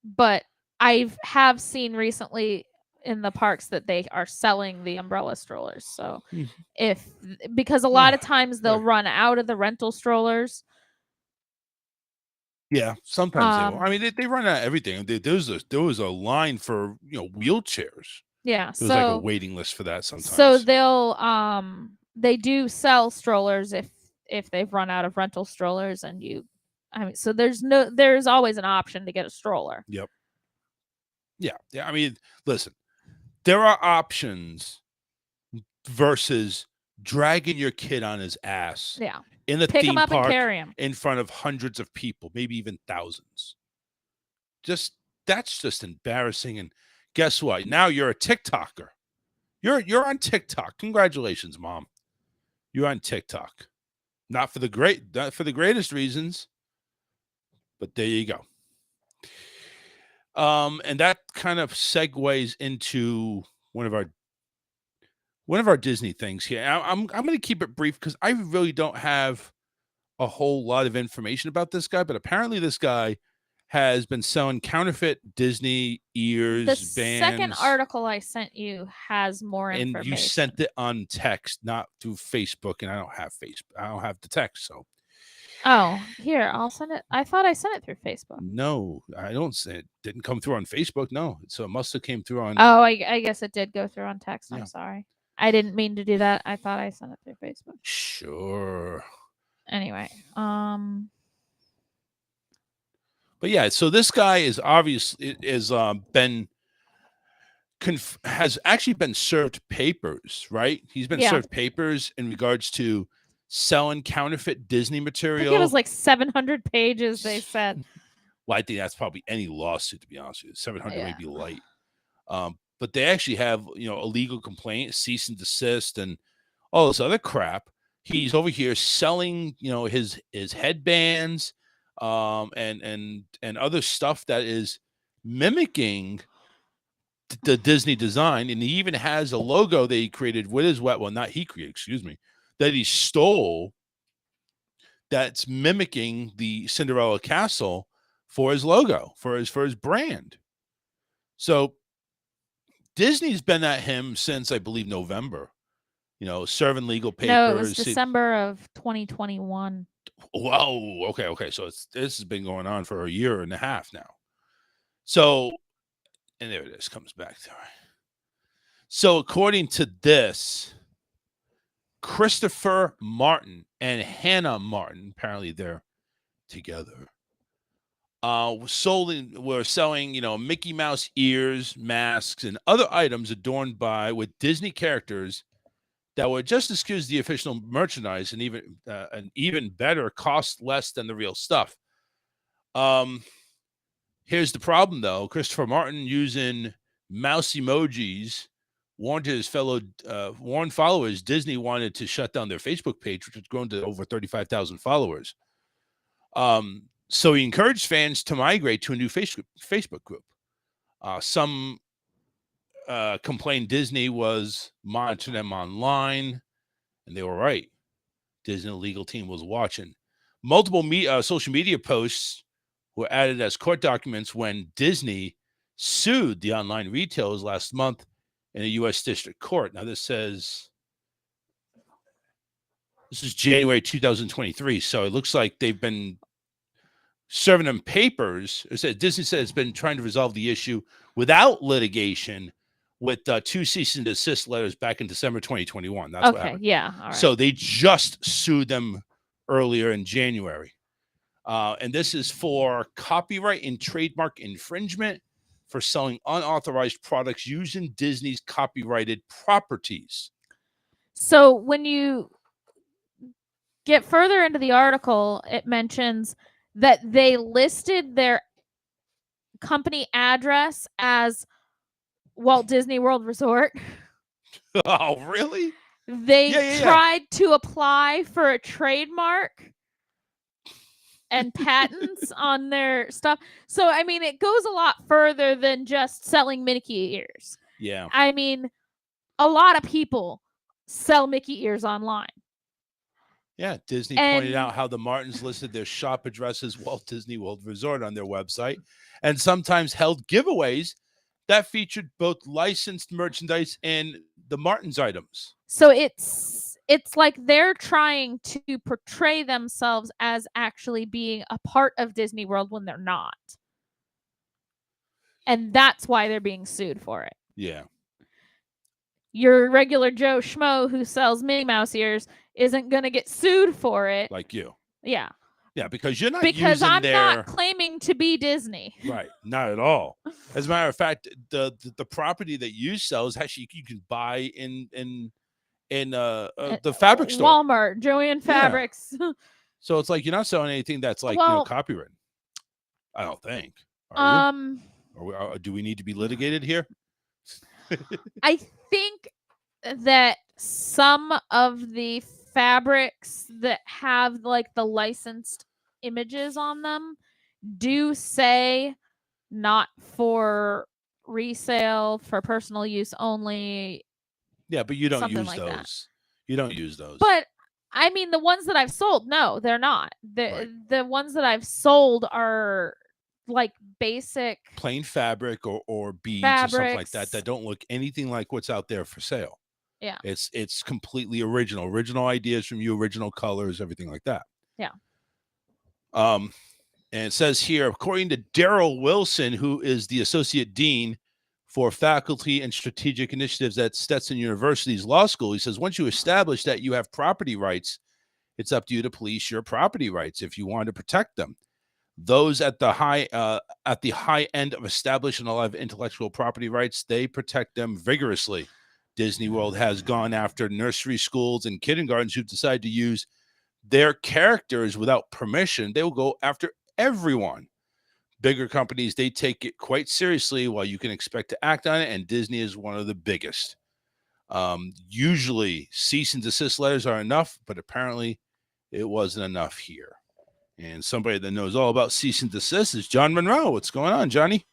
But I have seen recently in the parks that they are selling the umbrella strollers. So because a lot of times they'll run out of the rental strollers. Yeah, sometimes they will. I mean, they run out of everything. There was a line for wheelchairs. Yeah, There's like a waiting list for that sometimes. So they do sell strollers if they've run out of rental strollers, and so there's always an option to get a stroller. Yep. Yeah. I mean, listen, there are options versus dragging your kid on his ass. Yeah. In the Pick theme him up park and carry him in front of hundreds of people, maybe even thousands. That's just embarrassing. And guess what? Now you're a TikToker. You're on TikTok. Congratulations, Mom. You're on TikTok. Not for the greatest reasons, but there you go. And that kind of segues into one of our Disney things here. I'm going to keep it brief because I really don't have a whole lot of information about this guy, but apparently this guy has been selling counterfeit Disney ears, the bands. Second article I sent you has more information. And you sent it on text, not through Facebook, and I don't have Facebook. I don't have the text, so. Oh, here, I'll send it. I thought I sent it through Facebook. No, I don't say it. Didn't come through on Facebook, no. So it must have came through on. Oh, I guess it did go through on text. I'm sorry. I didn't mean to do that. I thought I sent it through Facebook. Sure. Anyway, But yeah, so this guy is obviously has actually been served papers, right? He's been served papers in regards to selling counterfeit Disney material. I think it was like 700 pages, they said. Well, I think that's probably any lawsuit, to be honest with you. 700 may be light. But they actually have, a legal complaint, cease and desist, and all this other crap. He's over here selling, his headbands, and other stuff that is mimicking the Disney design, and he even has a logo that he created with his not he created, excuse me, that he stole. That's mimicking the Cinderella Castle for his logo, for his brand. So Disney's been at him since, I believe, November. Serving legal papers. No, it was December of 2021. Whoa. Okay. So this has been going on for a year and a half now. So, and there it is, comes back to it. So according to this, Christopher Martin and Hannah Martin, apparently they're together, were selling, Mickey Mouse ears, masks, and other items adorned with Disney characters that would just as good as the official merchandise, and even better, cost less than the real stuff. Here's the problem, though. Christopher Martin, using mouse emojis, warned followers Disney wanted to shut down their Facebook page, which had grown to over 35,000 followers. So he encouraged fans to migrate to a new Facebook group. Some complained Disney was monitoring them online, and they were right. Disney legal team was watching. Multiple social media posts were added as court documents when Disney sued the online retailers last month in a U.S. district court. Now, this is January 2023, so it looks like they've been serving them papers. Disney said it's been trying to resolve the issue without litigation with 2 cease and desist letters back in December 2021. That's what happened. Yeah. All right. So they just sued them earlier in January. And this is for copyright and trademark infringement for selling unauthorized products using Disney's copyrighted properties. So when you get further into the article, it mentions that they listed their company address as Walt Disney World Resort. Oh, really? They tried to apply for a trademark and patents on their stuff. So I mean, it goes a lot further than just selling Mickey ears. Yeah. I mean, a lot of people sell Mickey ears online. Yeah, Disney pointed out how the Martins listed their shop address as Walt Disney World Resort on their website and sometimes held giveaways that featured both licensed merchandise and the Martins items. So it's like they're trying to portray themselves as actually being a part of Disney World when they're not. And that's why they're being sued for it. Yeah. Your regular Joe Schmo who sells Minnie Mouse ears isn't going to get sued for it. Like you. Yeah. Yeah, because you're not because using I'm their... not claiming to be Disney. Right, not at all. As a matter of fact, the property that you sell is actually you can buy in the fabric store, Walmart, Joanne Fabrics. Yeah. So it's like you're not selling anything that's like copyrighted. I don't think. Or do we need to be litigated here? I think that some of the fabrics that have like the licensed images on them do say not for resale, for personal use only. Yeah, but you don't use like those. That. You don't use those. But I mean, the ones that I've sold, no, they're not. The ones that I've sold are like basic plain fabric or beads fabrics. Or something like that don't look anything like what's out there for sale. Yeah. It's completely original ideas from you, original colors, everything like that. Yeah. And it says here, according to Daryl Wilson, who is the associate dean for faculty and strategic initiatives at Stetson University's law school, he says, once you establish that you have property rights, it's up to you to police your property rights if you want to protect them. Those at the high end of established and alive intellectual property rights, they protect them vigorously. Disney World has gone after nursery schools and kindergartens who've decided to use their characters without permission. They will go after everyone. Bigger companies, they take it quite seriously, while you can expect to act on it, and Disney is one of the biggest. Usually cease and desist letters are enough, but apparently it wasn't enough here. And somebody that knows all about cease and desist is John Monroe. What's going on, Johnny?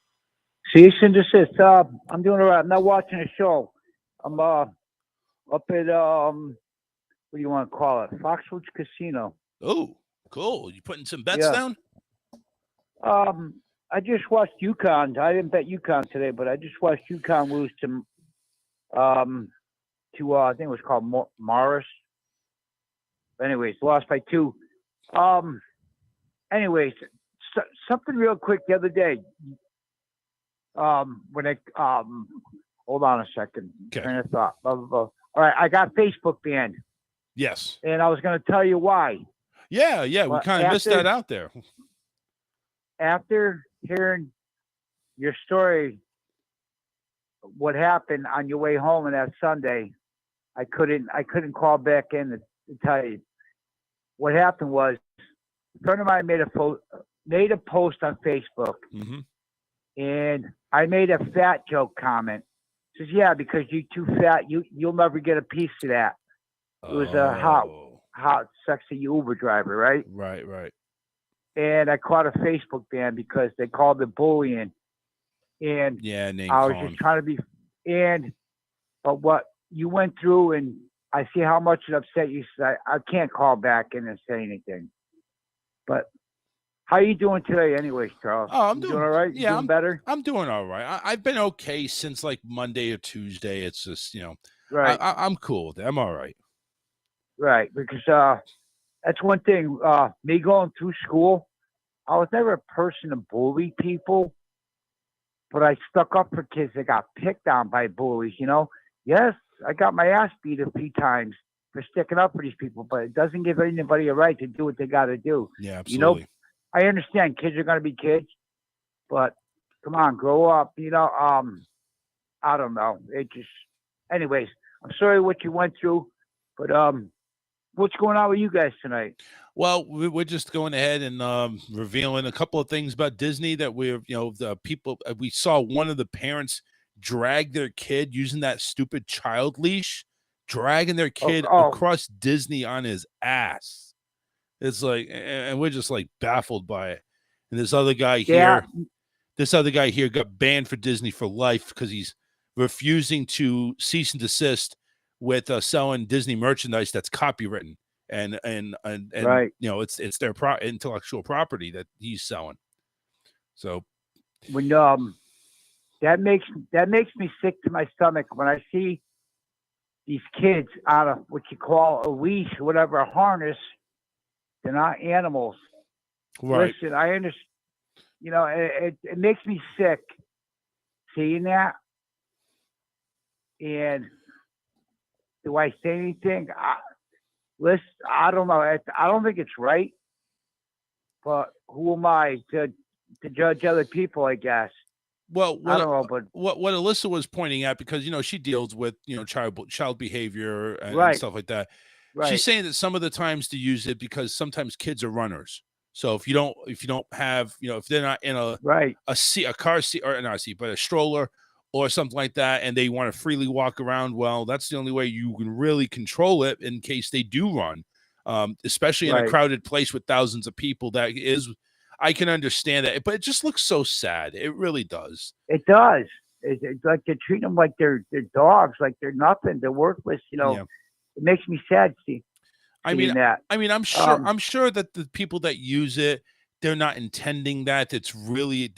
Cease and desist. I'm doing all right. I'm not watching a show. I'm up at what do you want to call it? Foxwoods Casino. Oh, cool. You putting some bets down? I just watched UConn. I didn't bet UConn today, but I just watched UConn lose to I think it was called Morris. Anyways, lost by 2. Anyways, something real quick the other day. When I hold on a second. Okay. Train of thought. Blah, blah, blah. All right, I got Facebook banned. Yes. And I was going to tell you why. Yeah, we kind of missed that out there. After hearing your story, what happened on your way home on that Sunday, I couldn't call back in to tell you. What happened was, a friend of mine made a post on Facebook, and I made a fat joke comment. He says, "Yeah, because you're too fat, you'll never get a piece of that." It was a hot, sexy Uber driver, right? Right. And I caught a Facebook ban because they called it bullying. And name I was calling. just trying to be. But what you went through, and I see how much it upset you. So I can't call back in and say anything. But how you doing today, anyways, Charles? Oh, I'm doing all right. Yeah, doing better. I'm doing all right. I've been okay since like Monday or Tuesday. It's just right. I'm cool with it. I'm all right. Right, because that's one thing. Me going through school, I was never a person to bully people, but I stuck up for kids that got picked on by bullies. Yes, I got my ass beat a few times for sticking up for these people, but it doesn't give anybody a right to do what they got to do. Yeah, absolutely. I understand kids are going to be kids, but come on, grow up. I don't know. Anyways, I'm sorry what you went through, but what's going on with you guys tonight? Well, we're just going ahead and revealing a couple of things about Disney that the people, we saw one of the parents drag their kid using that stupid child leash, dragging their kid across Disney on his ass. It's like, and we're just like baffled by it. And this other guy Yeah. here got banned for Disney for life because he's refusing to cease and desist with selling Disney merchandise that's copywritten and Right. you know it's their intellectual property that he's selling. So When that makes me sick to my stomach when I see these kids on a what you call a leash, whatever, a harness. They're not animals. right. Listen, I understand. You know, it makes me sick seeing that. And do I say anything? Listen, I don't know. I don't think it's right. But who am I to judge other people? I guess. Well, I don't know, but what Alyssa was pointing out, because she deals with child behavior and right, stuff like that. right, She's saying that some of the times to use it because sometimes kids are runners. So if you don't have if they're not in a car seat, or not a seat, but a stroller or something like that, and they want to freely walk around, well, that's the only way you can really control it in case they do run, especially in a crowded place with thousands of people. I can understand that, but it just looks so sad. It really does. It does. It's like they treat them like they're dogs, like they're nothing, they're worthless. Yeah. It makes me sad seeing that. I'm sure that the people that use it, they're not intending that. There's really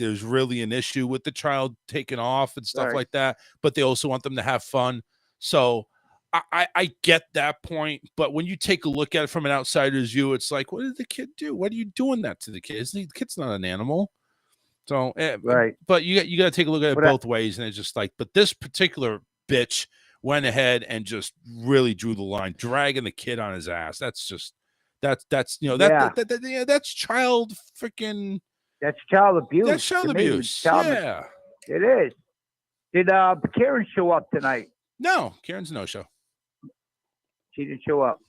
an issue with the child taking off and stuff like that, but they also want them to have fun. So I get that point, but when you take a look at it from an outsider's view, it's like, what did the kid do? What are you doing that to the kid? The kid's not an animal. So, but you got to take a look at it both ways, and it's just like, but this particular bitch went ahead and just really drew the line, dragging the kid on his ass. That's child freaking. That's child abuse. That's child abuse. Yeah, it is. Did Karen show up tonight? No, Karen's no show. She didn't show up.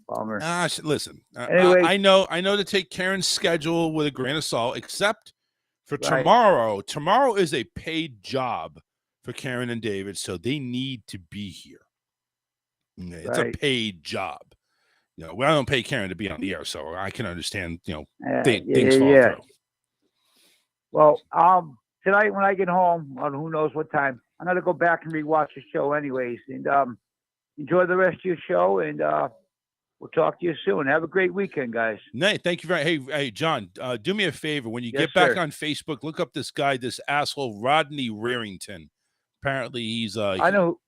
Bummer. Listen. Anyway, I know to take Karen's schedule with a grain of salt, except for tomorrow. Tomorrow is a paid job for Karen and David, so they need to be here. It's a paid job. I don't pay Karen to be on the air, so I can understand. Things fall through. Well, tonight when I get home, on who knows what time, I'm gonna go back and rewatch the show, anyways, and enjoy the rest of your show, and we'll talk to you soon. Have a great weekend, guys. Nate, thank you very much. Hey, John, do me a favor. When you get back on Facebook, look up this guy, this asshole, Rodney Rearington. Apparently, he's I know.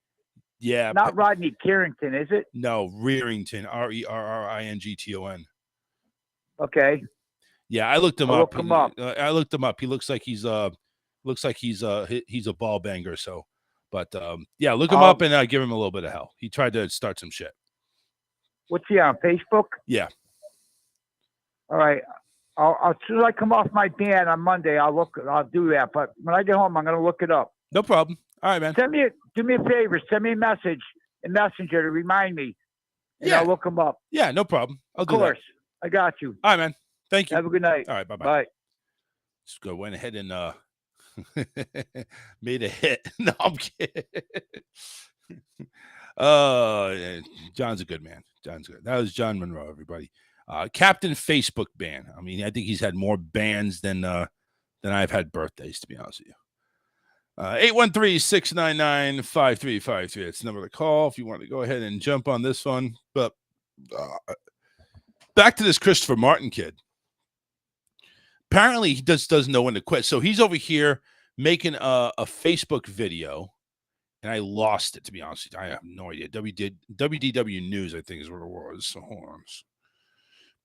Yeah. Not Rodney Carrington, is it? No, Rearington, Rerington. Okay. Yeah, I looked him up. Look him up. I looked him up. He looks like he's a ball banger. So, but yeah, look him up and give him a little bit of hell. He tried to start some shit. What's he on Facebook? Yeah. All right. I'll as soon as I come off my ban on Monday, I'll do that. But when I get home, I'm gonna look it up. No problem. All right, man. Do me a favor. Send me a message in Messenger to remind me. And I'll look them up. Yeah, no problem. Of course. I got you. All right, man. Thank you. Have a good night. All right, bye-bye. Bye. Just went ahead and made a hit. No, I'm kidding. John's a good man. John's good. That was John Monroe, everybody. Captain Facebook ban. I mean, I think he's had more bans than I've had birthdays, to be honest with you. 813-699-5353. That's the number to call if you want to go ahead and jump on this one. But back to this Christopher Martin kid. Apparently, he doesn't know when to quit. So he's over here making a Facebook video, and I lost it, to be honest with you. I have no idea. WDW News, I think, is what it was. So hold on.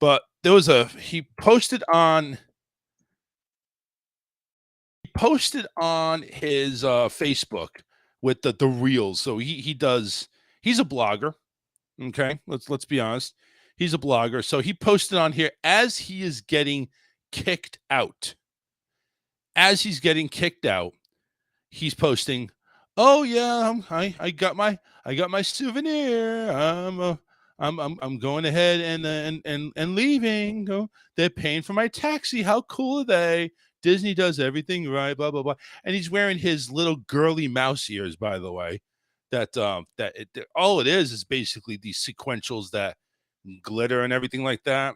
But there was he posted on his Facebook with the reels. So he's a blogger. Okay, let's be honest. He's a blogger. So he posted on here as he is getting kicked out. As he's getting kicked out, he's posting, "Oh yeah, I got my souvenir. I'm going ahead and leaving. They're paying for my taxi. How cool are they? Disney does everything right, blah, blah, blah." And he's wearing his little girly mouse ears, by the way, all it is basically these sequentials that glitter and everything like that.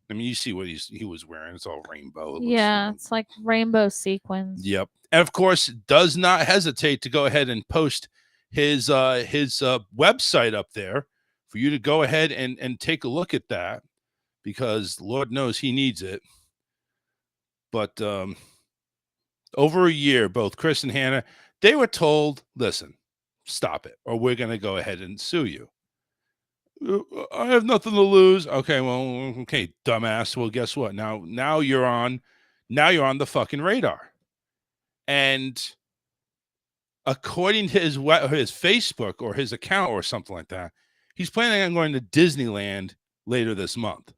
I mean, you see what he was wearing. It's all rainbow. Yeah, it's like rainbow sequins. Yep. And of course, does not hesitate to go ahead and post his website up there for you to go ahead and take a look at that, because Lord knows he needs it. But over a year, both Chris and Hannah, they were told, listen, stop it, or we're going to go ahead and sue you. I have nothing to lose. Okay, well, okay, dumbass. Well, guess what? Now you're on the fucking radar. And according to his Facebook or his account or something like that, he's planning on going to Disneyland later this month.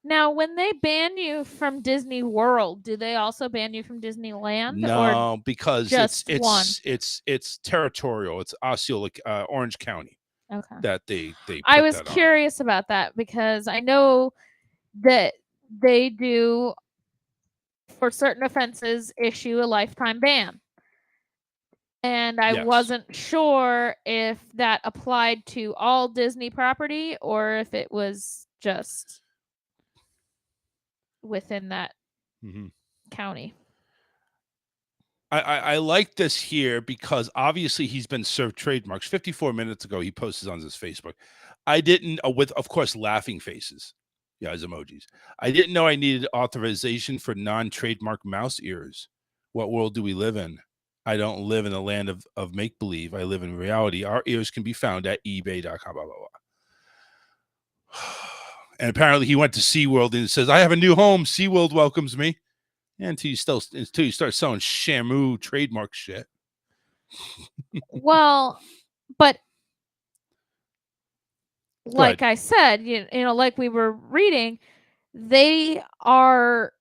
Now, when they ban you from Disney World, do they also ban you from Disneyland? No, because it's territorial. It's Osceola, Orange County. Okay. That they I was curious about that, because I know that they do, for certain offenses, issue a lifetime ban. And I wasn't sure if that applied to all Disney property or if it was just within that county. I like this here because obviously he's been served trademarks. 54 minutes ago, he posted on his Facebook. I didn't, with, of course, laughing faces. Yeah, as emojis. I didn't know I needed authorization for non-trademark mouse ears. What world do we live in? I don't live in a land of make-believe. I live in reality. Our ears can be found at ebay.com, blah, blah, blah. And apparently he went to SeaWorld and says, I have a new home. SeaWorld welcomes me. Until you start selling Shamu trademark shit. Well, but like I said, you know, like we were reading, they are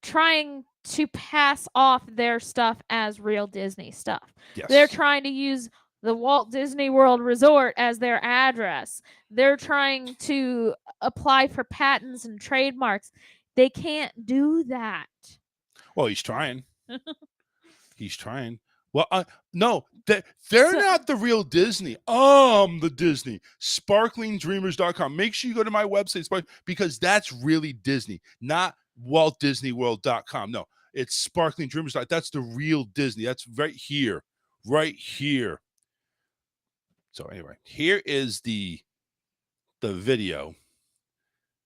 trying to pass off their stuff as real Disney stuff. Yes. They're trying to use the Walt Disney World Resort as their address. They're trying to apply for patents and trademarks. They can't do that. Well, he's trying. He's trying. Well, no, they're not the real Disney. The Disney. SparklingDreamers.com. Make sure you go to my website, because that's really Disney, not WaltDisneyWorld.com. No, it's SparklingDreamers. That's the real Disney. That's right here. Right here. So anyway, here is the video.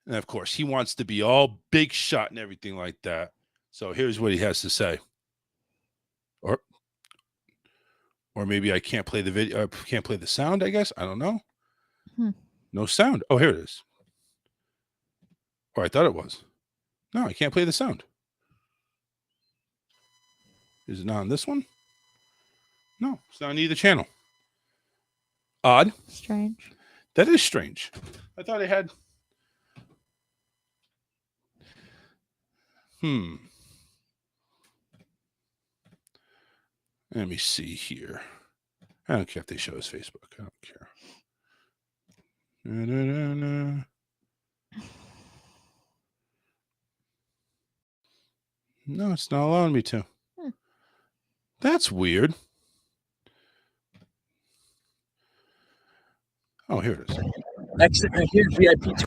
And of course, he wants to be all big shot and everything like that. So here's what he has to say. Or maybe I can't play the video. Can't play the sound, I guess. I don't know. No sound. Oh, here it is. Or I thought it was. No, I can't play the sound. Is it not on this one? No, it's not on either channel. Odd. Strange. That is strange. I thought I had... Let me see here. I don't care if they show his Facebook. I don't care. No, it's not allowing me to. That's weird. Oh, here it is. Exit right here, VIP.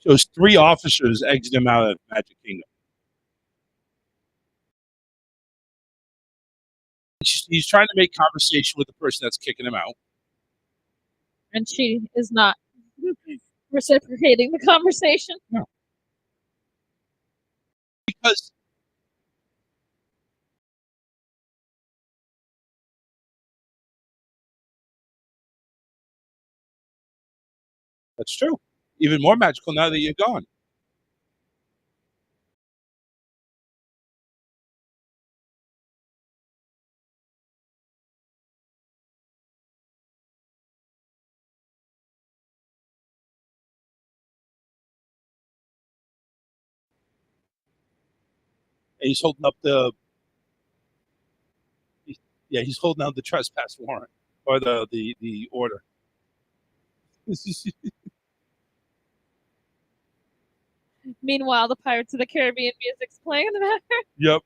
Shows 3 officers exit him out of Magic Kingdom. He's trying to make conversation with the person that's kicking him out. And she is not reciprocating the conversation. No. Because that's true. Even more magical now that you're gone. And he's holding up he's holding out the trespass warrant or the order. Meanwhile, the Pirates of the Caribbean music's playing in the background. Yep.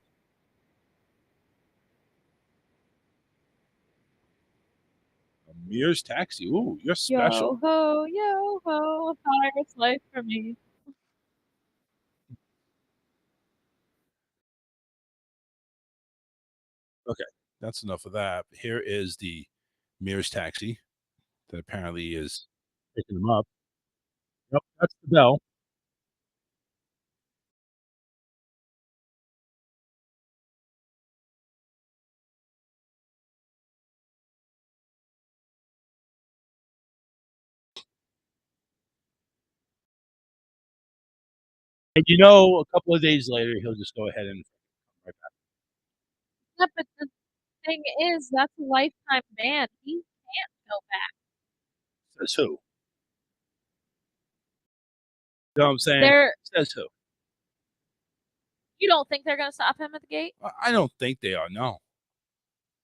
Mears Taxi. Ooh, you're special. Yo ho, a pirate's life for me. Okay, that's enough of that. Here is the Mears Taxi that apparently is picking him up. Yep, that's the bell. And a couple of days later, he'll just go ahead and right back. Yeah, but the thing is, that's a lifetime ban. He can't go back. Says who? You know what I'm saying? They're Says who? You don't think they're gonna stop him at the gate? I don't think they are. No,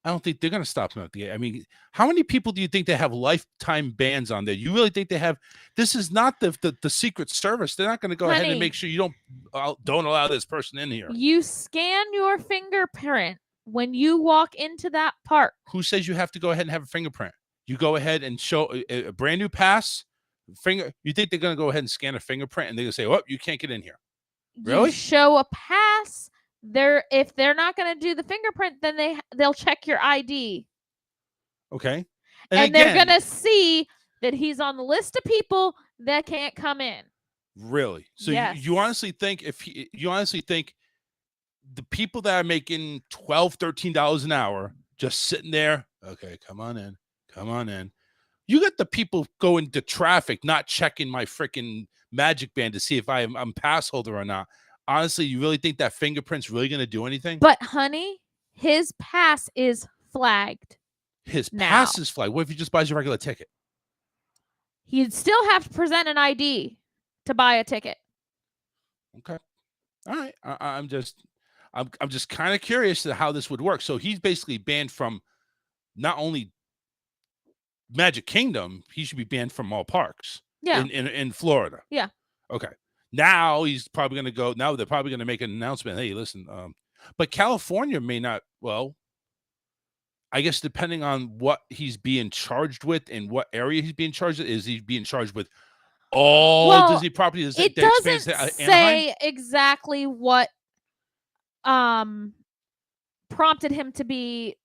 I don't think they're going to stop him at the gate. I mean, how many people do you think they have lifetime bans on there? You really think they have? This is not the Secret Service. They're not going to go ahead and Honey. make sure you don't allow this person in here. You scan your fingerprint when you walk into that park. Who says you have to go ahead and have a fingerprint? You go ahead and show a brand new pass. You think they're going to go ahead and scan a fingerprint and they're going to say, "Oh, you can't get in here." Really? You show a pass. If they're not going to do the fingerprint, then they'll check your ID. Okay. And they're going to see that he's on the list of people that can't come in. Really? So yes. you honestly think the people that are making $12, $13 an hour just sitting there, okay, come on in. You got the people going to traffic, not checking my freaking magic band to see if I'm pass holder or not. Honestly, you really think that fingerprint's really going to do anything? But honey, his pass is flagged. Pass is flagged. What if he just buys a regular ticket? He'd still have to present an ID to buy a ticket. Okay. All right. I'm just kind of curious to how this would work. So he's basically banned from not only Magic Kingdom, he should be banned from all parks. Yeah. In Florida. Yeah. Okay. Now he's probably going to go. Now they're probably going to make an announcement. Hey, listen. But California may not. Well, I guess depending on what he's being charged with and what area he's being charged with, is he being charged with all Disney properties? It doesn't say exactly what prompted him to be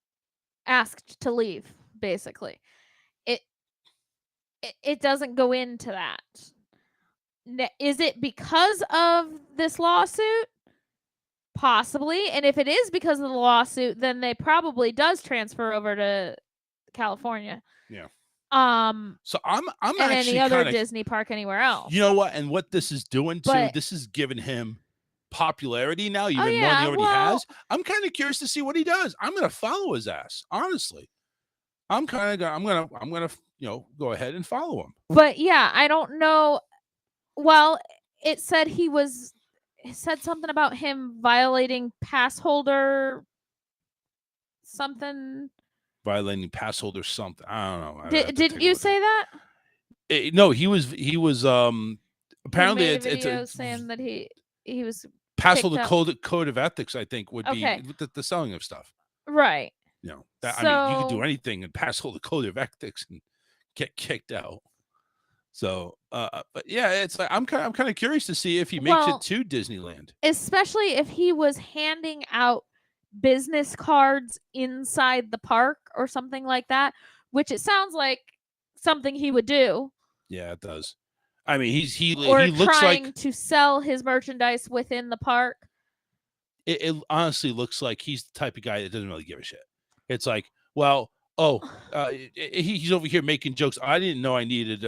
asked to leave. Basically, it doesn't go into that. Is it because of this lawsuit? Possibly. And if it is because of the lawsuit, then they probably does transfer over to California. Yeah. So I'm and actually any other Disney park anywhere else. You know what? And what this is doing too, this is giving him popularity now, even more than he already has. I'm kind of curious to see what he does. I'm gonna follow his ass, honestly. I'm gonna go ahead and follow him. But yeah, I don't know. Well, it said something about him violating pass holder something. Violating pass holder something. I don't know. Didn't you say that? No, he was apparently he made a video saying that he was pass holder code of ethics, I think, would be the selling of stuff. Right. I mean, you can do anything in pass holder code of ethics and get kicked out. So, but yeah, it's like I'm kind of curious to see if he makes it to Disneyland, especially if he was handing out business cards inside the park or something like that, which it sounds like something he would do. Yeah, it does. I mean, he looks trying to sell his merchandise within the park. It honestly looks like he's the type of guy that doesn't really give a shit. It's like, well. He's over here making jokes. I didn't know I needed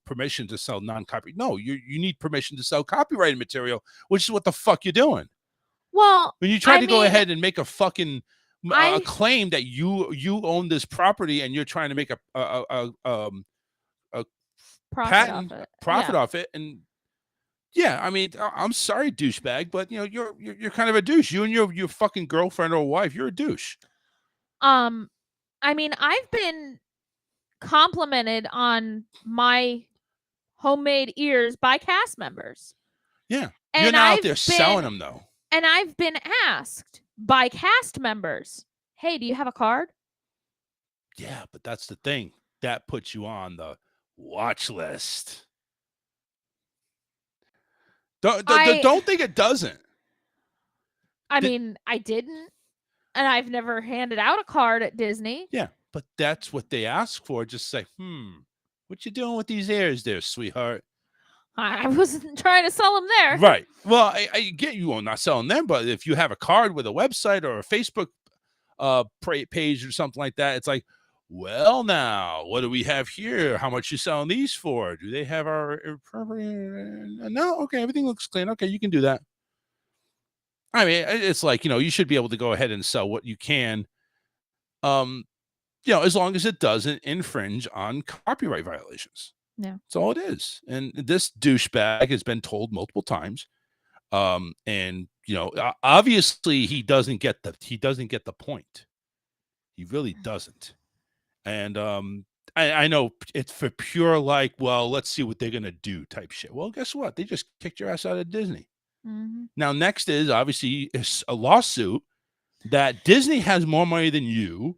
permission to sell non-copyright. No, you need permission to sell copyrighted material, which is what the fuck you're doing. Well, when you try to go ahead and make a fucking a claim that you own this property and you're trying to make a profit off it, and I mean, I'm sorry, douchebag, but you're kind of a douche. You and your fucking girlfriend or wife, you're a douche. I mean, I've been complimented on my homemade ears by cast members. Yeah. And you're not out there selling them, though. And I've been asked by cast members, hey, do you have a card? Yeah, but that's the thing. That puts you on the watch list. Don't think it doesn't. I mean, I didn't, and I've never handed out a card at Disney. Yeah, but that's what they ask for. Just say, what you doing with these ears there, sweetheart? I wasn't trying to sell them there. Right. Well, I get you on not selling them, but if you have a card with a website or a Facebook page or something like that, it's like, well, now what do we have here? How much you selling these for? Do they have our no? Okay, everything looks clean. Okay, you can do that. I mean, it's like, you should be able to go ahead and sell what you can, as long as it doesn't infringe on copyright violations. Yeah, that's all it is. And this douchebag has been told multiple times. And obviously he doesn't get the point. He really doesn't. And I know it's for pure like, well, let's see what they're gonna do type shit. Well, guess what? They just kicked your ass out of Disney. Mm-hmm. Now, next is obviously a lawsuit that Disney has more money than you,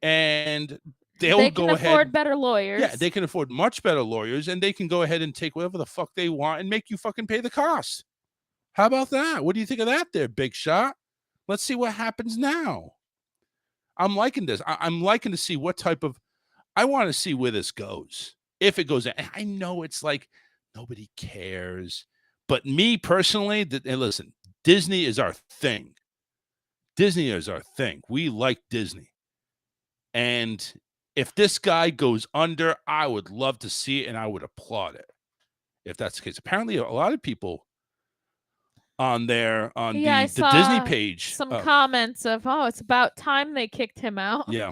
and they can afford better lawyers. Yeah, they can afford much better lawyers, and they can go ahead and take whatever the fuck they want and make you fucking pay the cost. How about that? What do you think of that there, big shot? Let's see what happens now. I'm liking this. I'm liking to see what type of, I want to see where this goes. If it goes, I know it's like nobody cares. But me personally, and listen, Disney is our thing. Disney is our thing. We like Disney. And if this guy goes under, I would love to see it and I would applaud it. If that's the case. Apparently, a lot of people on the Disney page. Some comments of, it's about time they kicked him out. Yeah.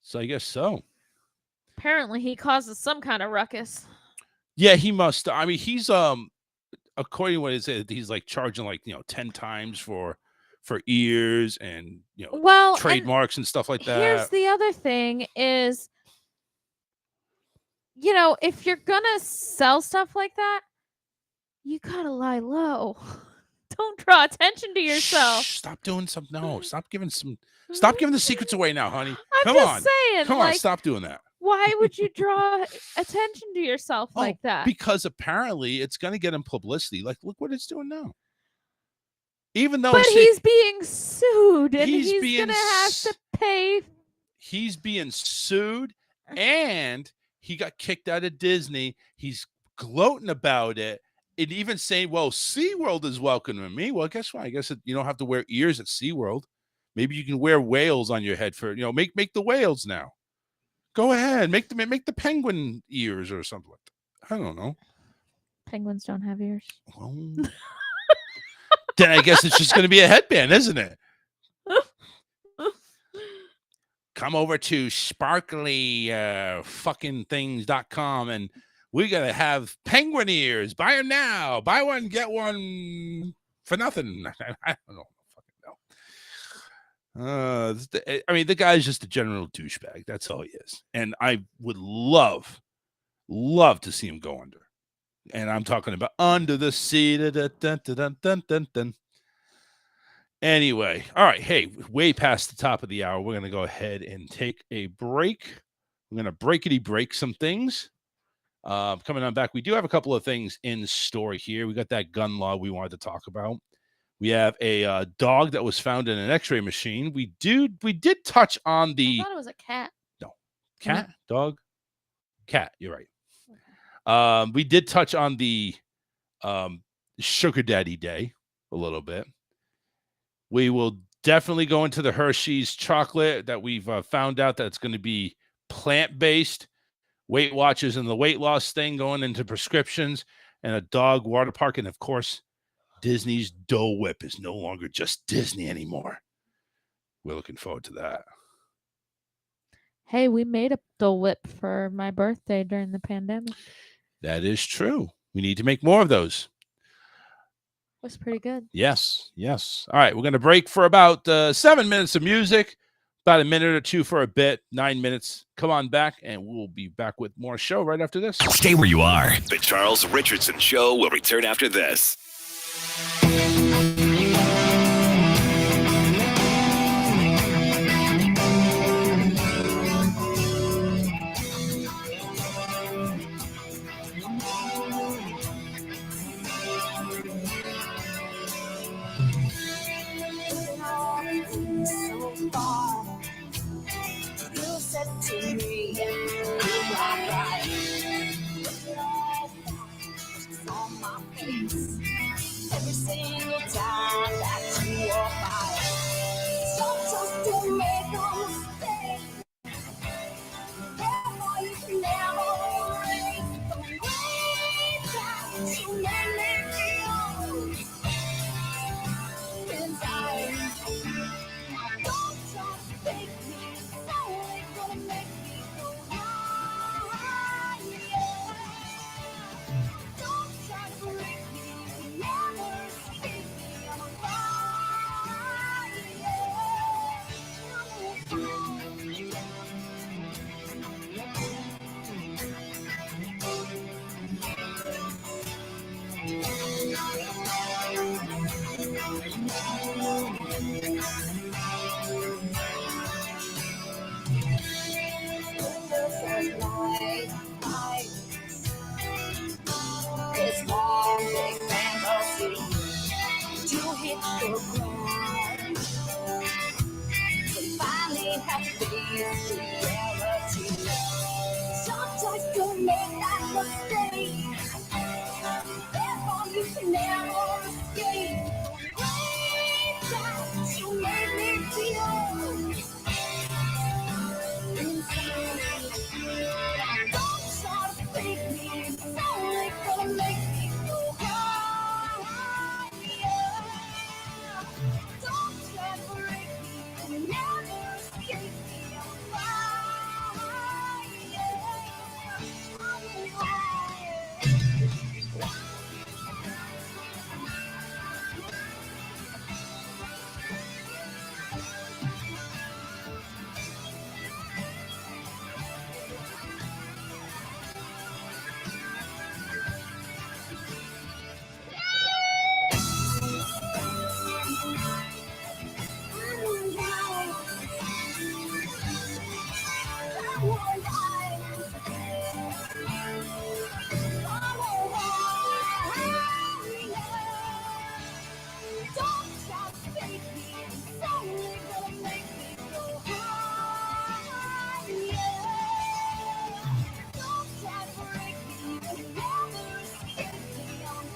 So I guess so. Apparently he causes some kind of ruckus. Yeah, he must. I mean, he's according to what it said, he's like charging 10 times for ears and trademarks and stuff like that. Here's the other thing is, if you're gonna sell stuff like that, you gotta lie low. Don't draw attention to yourself. Shh, stop doing something. No, stop giving the secrets away now, honey. I'm just saying. Come on, stop doing that. Why would you draw attention to yourself like that? Because apparently it's going to get him publicity. Like, look what it's doing now. Even though, but he's being sued, and he's going to have to pay. He's being sued, and he got kicked out of Disney. He's gloating about it, and even saying, "Well, SeaWorld is welcoming me." Well, guess what? I guess you don't have to wear ears at SeaWorld. Maybe you can wear whales on your head for make the whales now. Go ahead, make the penguin ears or something like that. I don't know. Penguins don't have ears. Well, then I guess it's just going to be a headband, isn't it? Come over to sparklyfuckingthings.com and we're going to have penguin ears. Buy them now. Buy one, get one for nothing. I don't know. I mean, the guy's just a general douchebag. That's all he is. And I would love to see him go under. And I'm talking about under the sea. Anyway, all right. Hey, way past the top of the hour. We're going to go ahead and take a break. We're going to break some things. Coming on back, we do have a couple of things in store here. We got that gun law we wanted to talk about. We have a dog that was found in an X-ray machine. We did touch on the. I thought it was a cat. No, cat, dog, cat. You're right. Okay. We did touch on the Sugar Daddy Day a little bit. We will definitely go into the Hershey's chocolate that we've found out that it's going to be plant-based. WeightWatchers and the weight loss thing going into prescriptions, and a dog water park, and of course. Disney's Dole Whip is no longer just Disney anymore. We're looking forward to that. Hey, we made a Dole Whip for my birthday during the pandemic. That is true. We need to make more of those. It was pretty good. Yes. All right, we're going to break for about 7 minutes of music, about a minute or two for a bit, 9 minutes. Come on back, and we'll be back with more show right after this. Stay where you are. The Charles Richardson Show will return after this. It's morning fantasy to hit the ground. We finally have to face reality. Sometimes you make that mistake. Therefore you can never escape. Way back, you made me feel insane. Don't try to fake me. It's only gonna make me go high. Don't try to break me. You'll never escape me. I'm fine. I'm Don't try to fake me. It's only gonna make me go high. Don't try to break me. You'll never escape me. I'm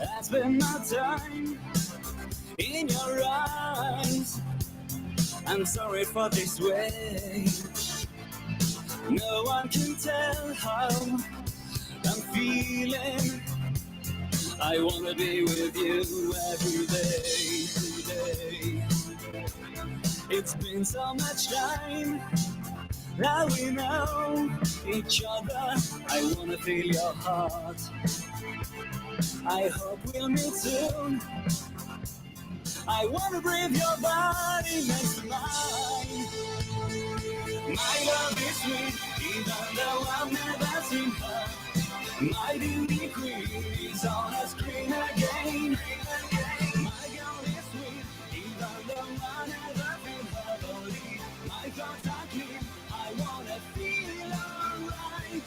I spend my time in your eyes. I'm sorry for this way. No one can tell how I'm feeling. I wanna be with you every day. It's been so much time. Now we know each other. I wanna feel your heart. I hope we'll meet soon. I wanna breathe your body next to mine. My love is sweet, even though I've never seen her. My beauty queen is on a screen again. My girl is sweet, even though I never feel her body. My thoughts are clean, I wanna feel alright.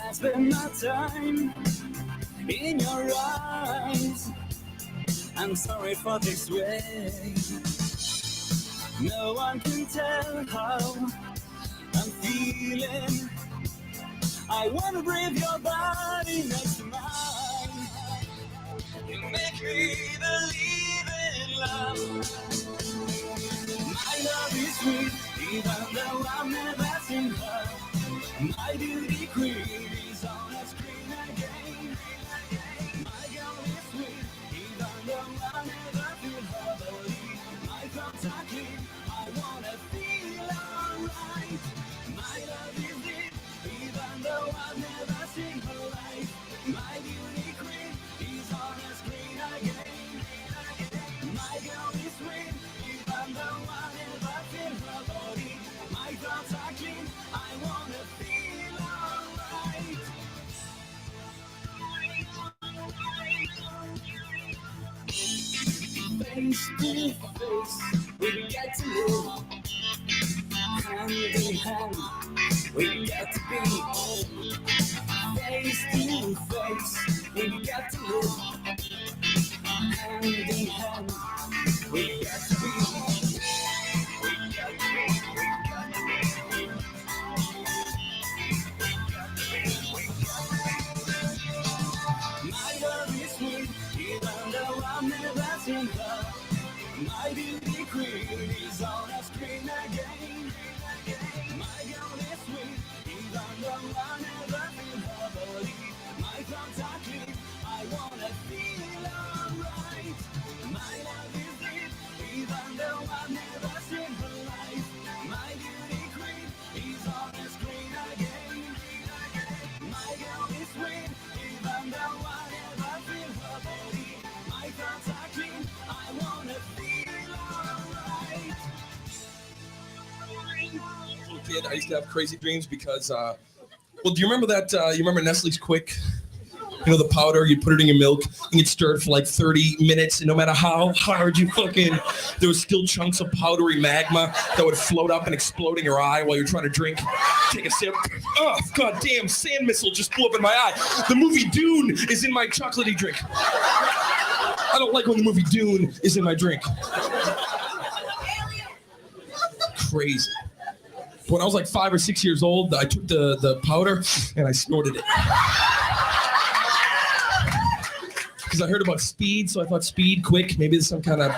I spend my time in your eyes. I'm sorry for this way. No one can tell how I'm feeling. I wanna breathe your body next to mine. You make me believe in love. My love is sweet, even though I've never seen her. My beauty queen is on a screen again. My girl is sweet, even though I never feel her body. My thoughts are clean, I wanna feel alright. My love is deep, even though I've never seen her life. My beauty queen is on a screen again. My girl is sweet, even though I never feel her body. My thoughts are clean, I wanna feel alright. Face to face, we get to live. Hand in hand, we get to be. Face to face, we get to live. Hand in hand, we get to be. We get to be. My love is sweet, even though I've never seen her. My beauty queen is on a screen again. My girl is sweet, even though sun is green again. My girl is sweet, even though I never feel her body. My thoughts are clean, I wanna feel alright. Little kid, I used to have crazy dreams because, well, do you remember that? You remember Nestle's Quick? You know, the powder, you put it in your milk and you'd stir it for like 30 minutes. And no matter how hard you there was still chunks of powdery magma that would float up and explode in your eye while you're trying to drink. Take a sip. Oh, goddamn, sand missile just blew up in my eye. The movie Dune is in my chocolatey drink. I don't like when the movie Dune is in my drink. Crazy. When I was like 5 or 6 years old, I took the powder and I snorted it. Because I heard about speed, so I thought speed, quick, maybe there's some kind of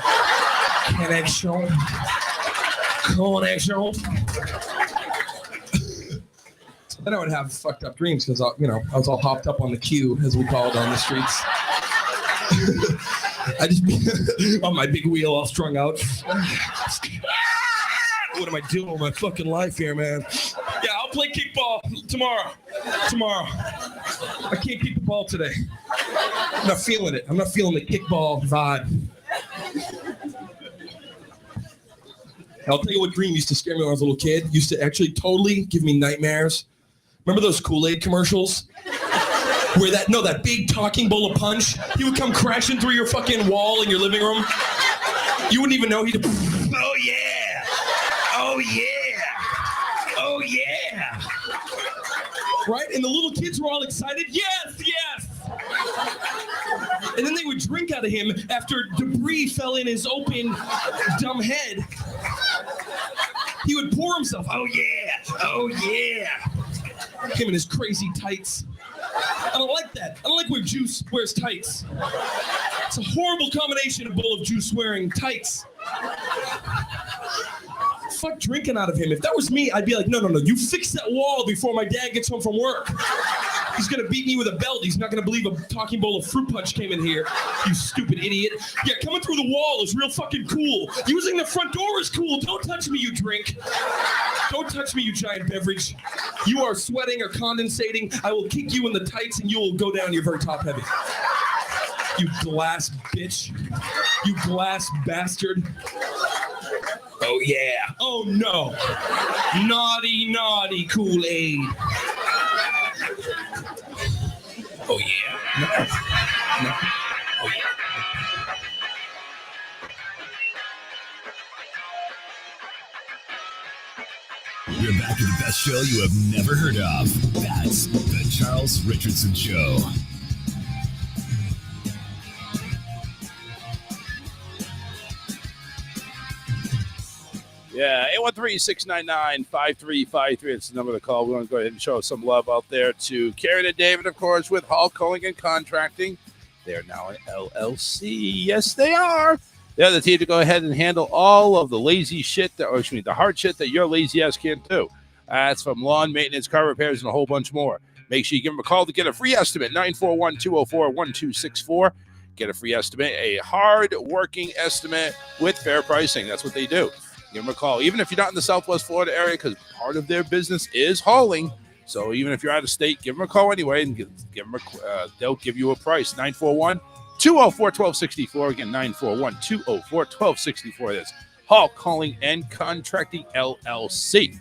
connection. So then I would have fucked up dreams because, I was all hopped up on the queue, as we call it on the streets. I just on my big wheel, all strung out. What am I doing with my fucking life here, man? Yeah, I'll play kickball tomorrow. I can't kick the ball today. I'm not feeling it. I'm not feeling the kickball vibe. I'll tell you what dream used to scare me when I was a little kid. Used to actually totally give me nightmares. Remember those Kool-Aid commercials? Where that big talking bowl of punch, he would come crashing through your fucking wall in your living room. You wouldn't even know he'd. Oh yeah! Oh yeah! Oh yeah! Right? And the little kids were all excited. Yes, yes! And then they would drink out of him after debris fell in his open, dumb head. He would pour himself. Oh yeah! Oh yeah! Him and his crazy tights. I don't like that. I don't like when Juice wears tights. It's a horrible combination of bowl of Juice wearing tights. Fuck drinking out of him. If that was me, I'd be like, no, you fix that wall before my dad gets home from work. He's gonna beat me with a belt. He's not gonna believe a talking bowl of fruit punch came in here. You stupid idiot. Yeah, coming through the wall is real fucking cool. Using the front door is cool. Don't touch me, you drink. Don't touch me, you giant beverage. You are sweating or condensating. I will kick you in the tights and you will go down your very top heavy. You glass bitch. You glass bastard. Oh yeah. Oh no. Naughty, naughty Kool-Aid. Oh yeah. No. Oh yeah. We're back to the best show you have never heard of. That's the Charles Richardson Show. Yeah, 813-699-5353. It's the number to call. We want to go ahead and show some love out there to Karen and David, of course, with Hall Calling and Contracting. They're now an LLC. Yes, they are. They're the team to go ahead and handle all of the lazy shit, the hard shit that your lazy ass can't do. That's from lawn maintenance, car repairs, and a whole bunch more. Make sure you give them a call to get a free estimate, 941-204-1264. Get a free estimate, a hard-working estimate with fair pricing. That's what they do. Give them a call, even if you're not in the Southwest Florida area, because part of their business is hauling. So even if you're out of state, give them a call anyway, and give them they'll give you a price. 941-204-1264. Again, 941-204-1264. That's Hall Calling and Contracting LLC.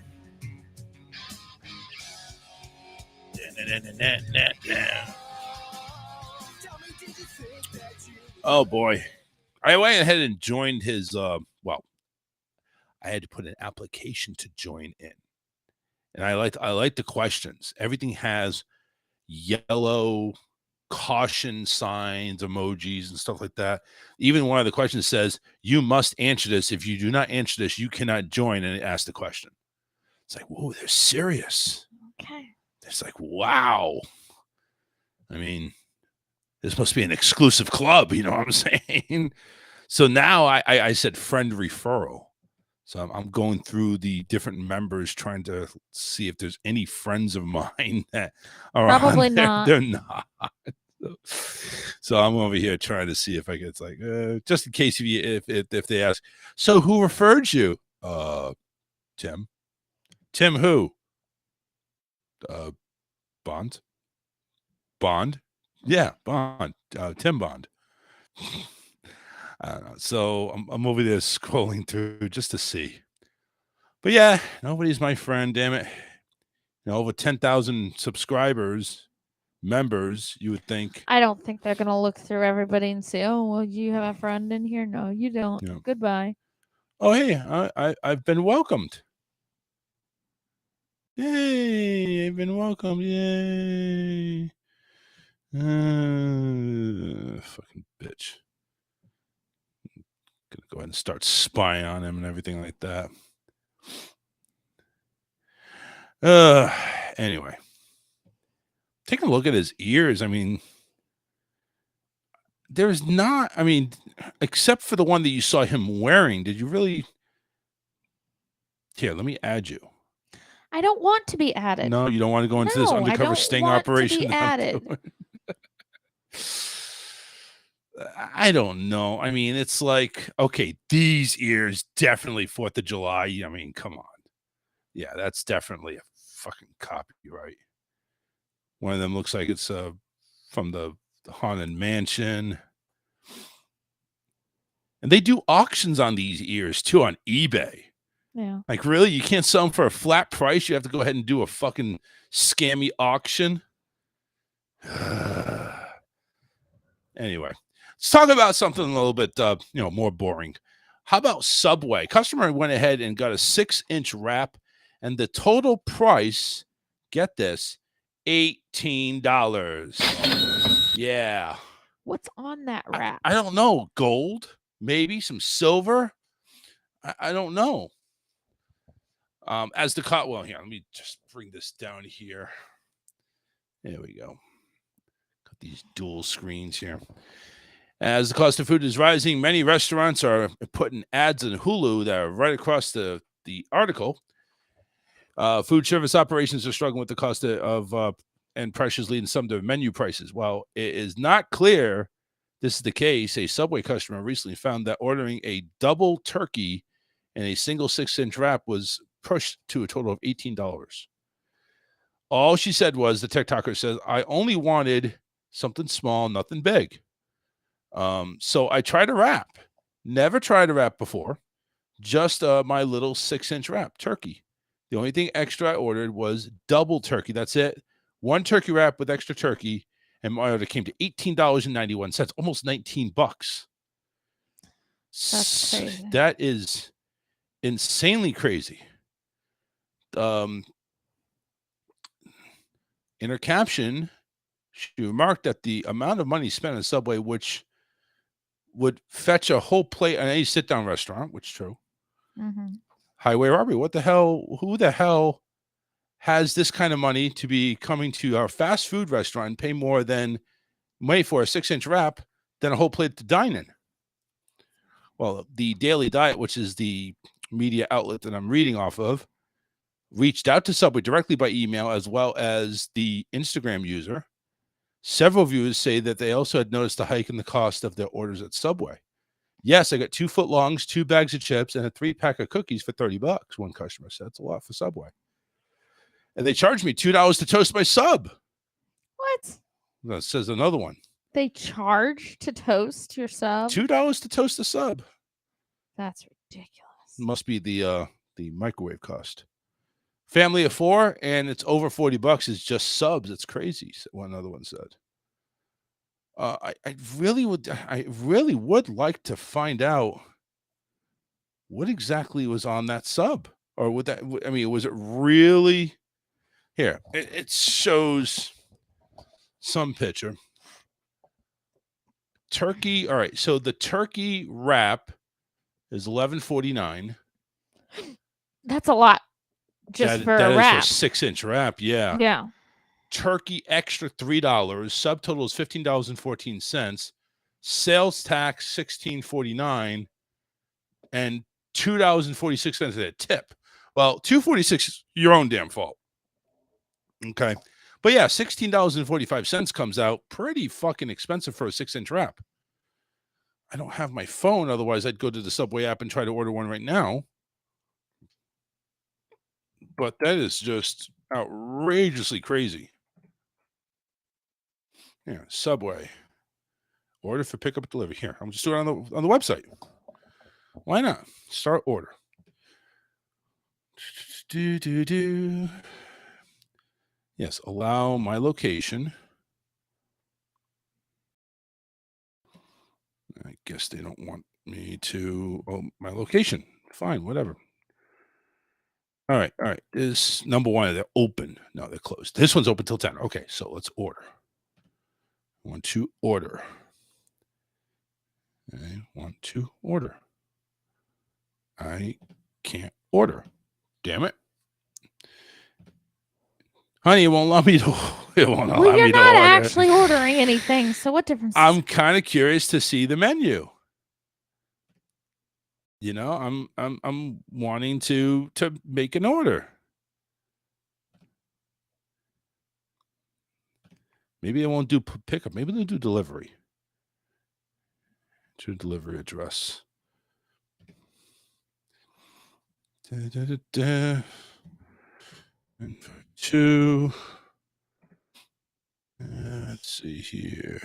Oh boy, I went ahead and joined his. I had to put an application to join in, and I like the questions. Everything has yellow caution signs, emojis, and stuff like that. Even one of the questions says, "You must answer this. If you do not answer this, you cannot join." And it asks the question. It's like, whoa, they're serious. Okay. It's like, wow. I mean, this must be an exclusive club. You know what I'm saying? So now I said friend referral. So I'm going through the different members trying to see if there's any friends of mine that are Probably not. They're not. So I'm over here trying to see if I get just in case if they ask, so who referred you? Tim. Tim who? Bond. Yeah, Bond. Tim Bond. I don't know. So I'm over there scrolling through just to see. But yeah, nobody's my friend, damn it. Over 10,000 subscribers, members, you would think. I don't think they're gonna look through everybody and say, "Oh, well, you have a friend in here." No, you don't. Yeah. Goodbye. Oh, hey, I've been welcomed. Yay, I've been welcomed. Yay. Fucking bitch. Gonna go ahead and start spying on him and everything like that. Anyway. Take a look at his ears. I mean, there's not, I mean, except for the one that you saw him wearing, did you really? Here, let me add you. I don't want to be added. No, you don't want to go into this No, I undercover don't sting want to operation. be that I'm added. doing? I don't know. I mean, it's like, okay, these ears definitely 4th of July. I mean, come on. Yeah, that's definitely a fucking copyright. One of them looks like it's from the Haunted Mansion. And they do auctions on these ears too on eBay. Yeah. Like, really? You can't sell them for a flat price? You have to go ahead and do a fucking scammy auction? Anyway, let's talk about something a little bit, more boring. How about Subway? Customer went ahead and got a 6-inch wrap, and the total price, get this, $18. Yeah. What's on that wrap? I don't know. Gold? Maybe some silver? I don't know. As the cost, well, here, let me just bring this down here. There we go. Got these dual screens here. As the cost of food is rising, many restaurants are putting ads on Hulu that are right across the article. Food service operations are struggling with the cost of and pressures leading some to menu prices. While it is not clear this is the case, a Subway customer recently found that ordering a double turkey and a single 6-inch wrap was pushed to a total of $18. All she said was, the TikToker says, I only wanted something small, nothing big. So I tried a wrap. Never tried a wrap before. Just my little 6-inch wrap, turkey. The only thing extra I ordered was double turkey. That's it. One turkey wrap with extra turkey. And my order came to $18.91, almost $19. That's crazy. That is insanely crazy. In her caption, she remarked that the amount of money spent on Subway, which would fetch a whole plate at any sit-down restaurant, which is true. Mm-hmm. Highway robbery. What the hell? Who the hell has this kind of money to be coming to our fast food restaurant and pay more than money for a 6-inch wrap than a whole plate to dine in? Well, the Daily Diet, which is the media outlet that I'm reading off of, reached out to Subway directly by email, as well as the Instagram user. Several viewers say that they also had noticed a hike in the cost of their orders at Subway. Yes, I got 2 footlongs, 2 bags of chips, and a 3-pack of cookies for $30. One customer said. It's a lot for Subway. And they charged me $2 to toast my sub. What? That says another one. They charge to toast your sub? $2 to toast a sub. That's ridiculous. Must be the microwave cost. Family of 4, and it's over $40 is just subs. It's crazy, one other one said. I really would like to find out what exactly was on that sub. Or would that, I mean, was it really? Here, it shows some picture. Turkey. All right, so the turkey wrap is $11.49. That's a lot just for a wrap. That is for a 6-inch wrap, yeah. Yeah. Turkey extra $3. Subtotal is $15.14. Sales tax $16.49, and $2.46 at a tip. Well, $2.46 is your own damn fault. Okay, but yeah, $16.45 comes out pretty fucking expensive for a 6-inch wrap. I don't have my phone, otherwise I'd go to the Subway app and try to order one right now. But that is just outrageously crazy. Yeah, Subway. Order for pickup and delivery. Here, I'm just doing it on the website. Why not? Start order. Yes, allow my location. I guess they don't want me to. Oh, my location. Fine, whatever. All right. This number one, they're open. No, they're closed. This one's open till 10. Okay, so let's order. I want to order. I want to order. I can't order. Damn it. Honey, it won't allow me to. It won't allow Well, me you're to not order. actually ordering anything, so what difference? I'm kind of curious to see the menu. You know, I'm wanting to make an order. Maybe they won't do pickup. Maybe they'll do delivery. To delivery address. And for 2. Let's see here.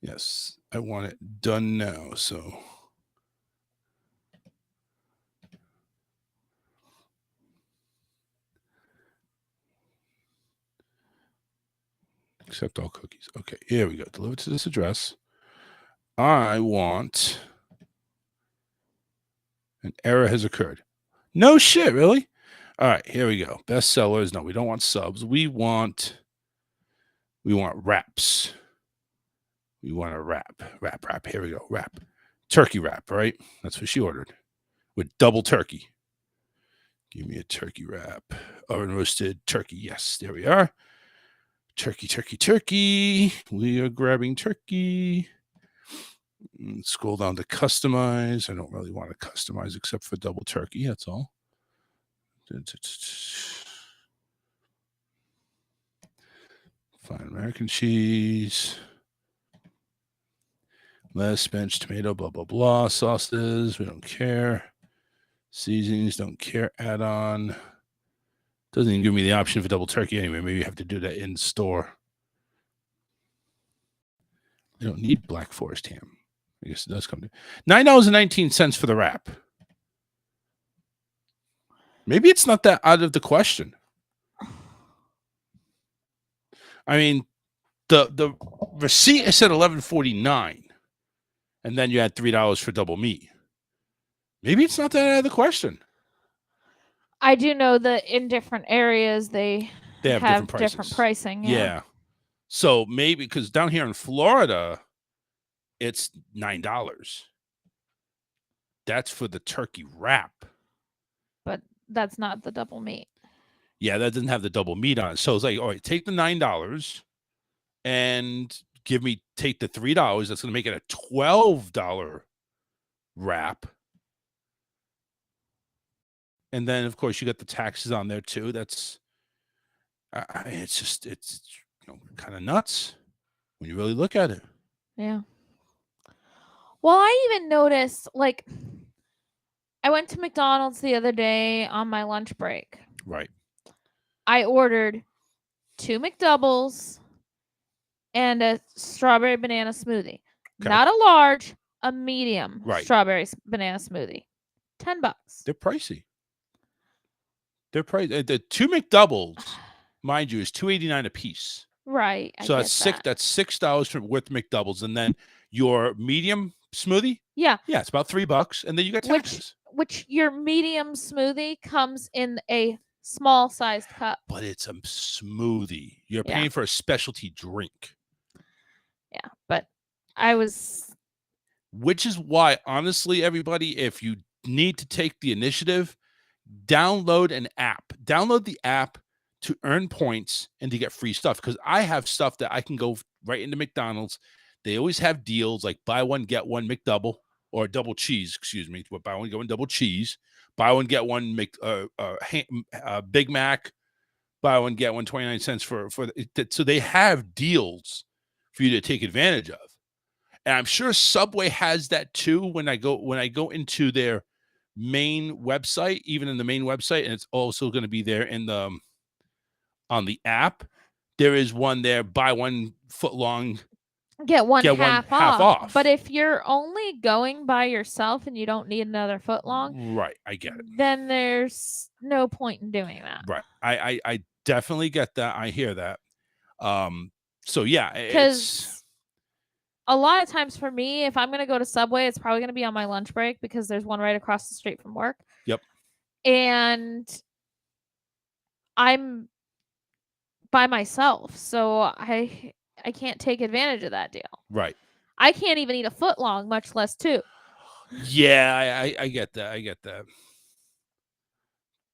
Yes, I want it done now. So. Accept all cookies. Okay, here we go. Deliver to this address. I want. An error has occurred. No shit, really? All right, here we go. Best sellers. No, we don't want subs. We want wraps. We want a wrap. Wrap. Here we go. Wrap. Turkey wrap, right? That's what she ordered. With double turkey. Give me a turkey wrap. Oven roasted turkey. Yes, there we are. Turkey. We are grabbing turkey. Scroll down to customize. I don't really want to customize except for double turkey. That's all. Fine American cheese. Lettuce, spinach, tomato, blah, blah, blah. Sauces. We don't care. Seasonings. Don't care. Add-on. Doesn't even give me the option for double turkey anyway. Maybe you have to do that in store. I don't need Black Forest ham. I guess it does come to $9.19 for the wrap. Maybe it's not that out of the question. I mean, the receipt is at $11.49, and then you add $3 for double meat. Maybe it's not that out of the question. I do know that in different areas they have different pricing. Yeah. So maybe because down here in Florida, it's $9. That's for the turkey wrap. But that's not the double meat. Yeah, that doesn't have the double meat on it. So it's like, all right, take the $9 and take the $3. That's going to make it a $12 wrap. And then, of course, you got the taxes on there too. That's, it's kind of nuts when you really look at it. Yeah. Well, I even noticed, like, I went to McDonald's the other day on my lunch break. Right. I ordered 2 McDoubles and a strawberry banana smoothie. Okay. Not a large, a medium strawberry banana smoothie. $10. They're pricey. The 2 McDoubles, mind you, is $2.89 a piece. Right. So that's $6 for with McDoubles, and then your medium smoothie. Yeah. Yeah, it's about $3, and then you got taxes. Which your medium smoothie comes in a small sized cup. But it's a smoothie. You're paying for a specialty drink. Yeah, but which is why, honestly, everybody, if you need to take the initiative, download an app. Download the app to earn points and to get free stuff. Because I have stuff that I can go right into McDonald's. They always have deals like buy one, get one McDouble or double cheese. Excuse me. Buy one, get one double cheese. Buy one, get one Big Mac. Buy one, get one 29 cents for so they have deals for you to take advantage of. And I'm sure Subway has that too when I go into their main website, even in the main website, and it's also going to be there in the on the app, there is one there, buy 1 foot long. Get one Get one half half off. off. But if you're only going by yourself and you don't need another foot long, Right, I get it. then there's no point in doing that. Right, I definitely get that. I hear that. So yeah, it's Because a lot of times for me, if I'm going to go to Subway, it's probably going to be on my lunch break because there's one right across the street from work. Yep. And I'm by myself, so I can't take advantage of that deal. right. I can't even eat a foot long, much less 2. Yeah, I get that. I get that.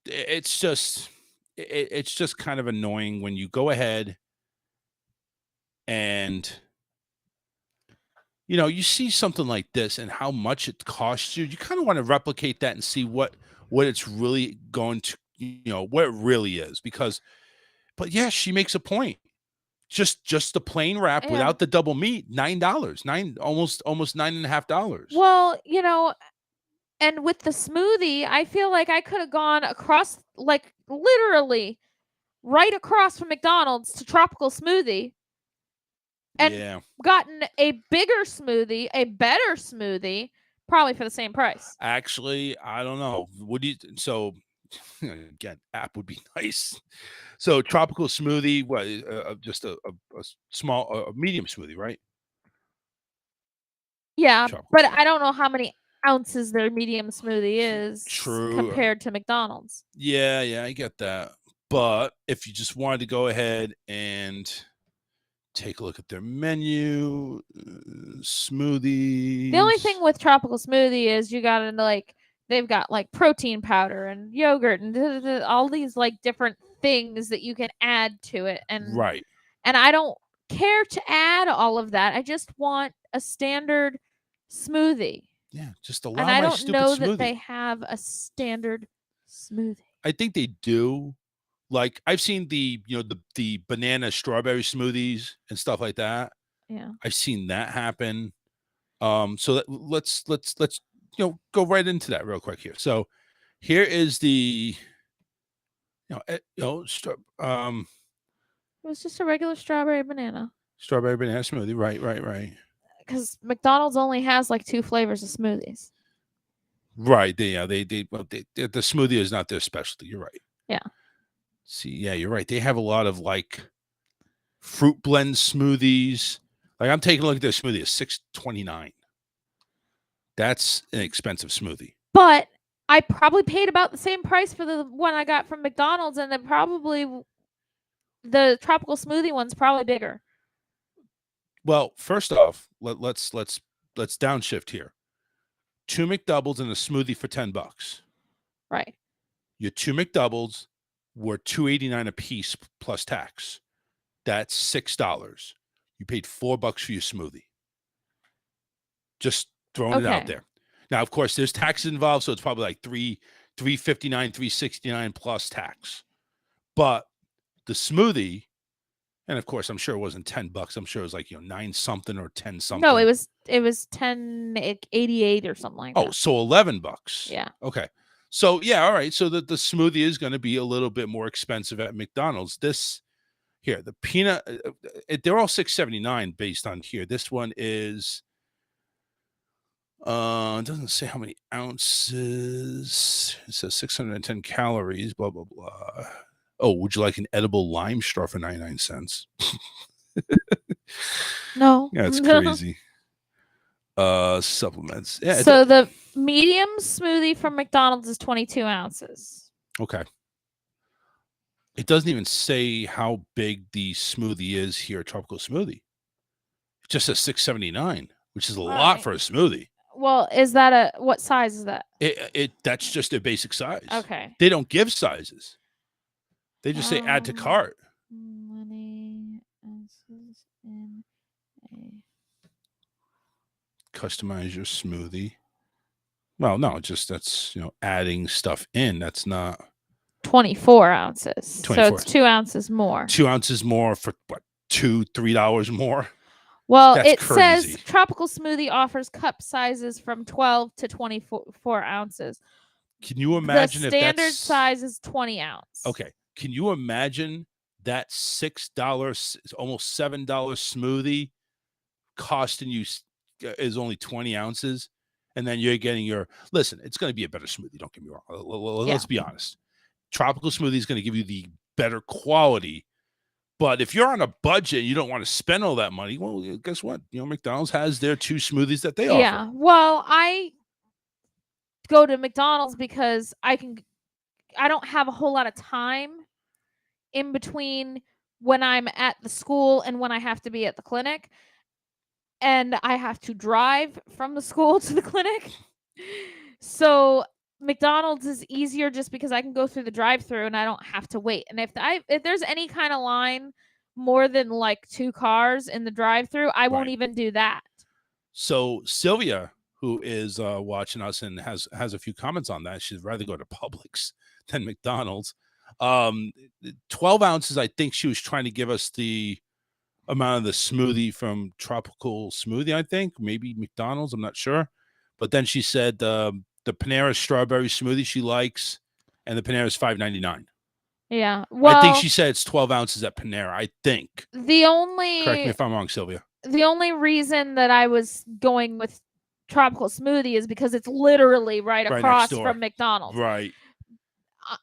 It's just it's just kind of annoying when you go ahead and you see something like this and how much it costs you. You kind of want to replicate that and see what it's really going to, what it really is. But yeah, she makes a point. Just the plain wrap Yeah. without the double meat, $9, almost $9.50. Well, and with the smoothie, I feel like I could have gone across, like literally right across from McDonald's to Tropical Smoothie and Yeah. gotten a bigger smoothie, a better smoothie, probably for the same price. Actually, I don't know. So again, app would be nice. So tropical smoothie, what? Just a small, medium smoothie, right? Yeah, Tropical but smoothie. I don't know how many ounces their medium smoothie is True. compared to McDonald's. Yeah, I get that. But if you just wanted to go ahead and take a look at their menu, smoothies. The only thing with Tropical Smoothie is you got to they've got like protein powder and yogurt and all these like different things that you can add to it. And right. And I don't care to add all of that. I just want a standard smoothie. Yeah, just allow And I my don't stupid know smoothie. that they have a standard smoothie. I think they do. Like I've seen the banana strawberry smoothies and stuff like that. Yeah. I've seen that happen. So let's go right into that real quick here. So here is the It was just a regular strawberry banana. strawberry banana smoothie. Right. Because McDonald's only has like 2 flavors of smoothies. Right. The smoothie is not their specialty. You're right. Yeah. See, yeah, you're right. They have a lot of like fruit blend smoothies. Like I'm taking a look at their smoothie. It's $6.29. That's an expensive smoothie. But I probably paid about the same price for the one I got from McDonald's, and then probably the tropical smoothie one's probably bigger. Well, first off, let's downshift here. 2 McDoubles and a smoothie for $10. Right. Your 2 McDoubles were $2.89 a piece plus tax. That's $6. You paid $4 for your smoothie. Just throwing it out there. Now, of course, there's taxes involved, so it's probably like $3.59, $3.69 plus tax. But the smoothie, and of course, I'm sure it wasn't $10. I'm sure it was like 9 something or 10 something. No, it was $10.88 or something like that. Oh, so $11. Yeah. Okay. So yeah, all right. So the smoothie is going to be a little bit more expensive at McDonald's. This here, the peanut, they're all $6.79 based on here. This one is. It doesn't say how many ounces. It says 610 calories, blah, blah, blah. Oh, would you like an edible lime straw for 99 cents? No. Yeah, it's crazy. Supplements. Yeah. So the medium smoothie from McDonald's is 22 ounces. Okay. It doesn't even say how big the smoothie is here at Tropical Smoothie. It just says $6.79, which is a lot for a smoothie. Well, what size is that? That's just their basic size. Okay. They don't give sizes. They just say add to cart. Many ounces in a... Customize your smoothie. Well, no, that's adding stuff in. That's not 24 ounces. 24. So it's 2 ounces more. 2 ounces more for what? $2-3 more. Well, That's it crazy. says Tropical Smoothie offers cup sizes from 12 to 24 ounces. Can you imagine the if standard that's... size is 20 ounce? Okay. Can you imagine that $6, almost $7 smoothie costing you is only 20 ounces. And then you're getting listen, it's going to be a better smoothie. Don't get me wrong. Let's be honest. Tropical smoothie is going to give you the better quality. But if you're on a budget and you don't want to spend all that money, well, guess what? McDonald's has their 2 smoothies that they offer. Yeah. Well, I go to McDonald's because I don't have a whole lot of time in between when I'm at the school and when I have to be at the clinic. And I have to drive from the school to the clinic. So McDonald's is easier just because I can go through the drive-through and I don't have to wait. And if there's any kind of line more than like 2 cars in the drive-through, I won't even do that. So Sylvia, who is watching us and has a few comments on that, she'd rather go to Publix than McDonald's. 12 ounces, I think she was trying to give us the amount of the smoothie from Tropical Smoothie, I think. Maybe McDonald's, I'm not sure. But then she said the Panera strawberry smoothie she likes, and the Panera is $5.99. Yeah. Well, I think she said it's 12 ounces at Panera, I think. Correct me if I'm wrong, Sylvia. The only reason that I was going with Tropical Smoothie is because it's literally right across from McDonald's. Right.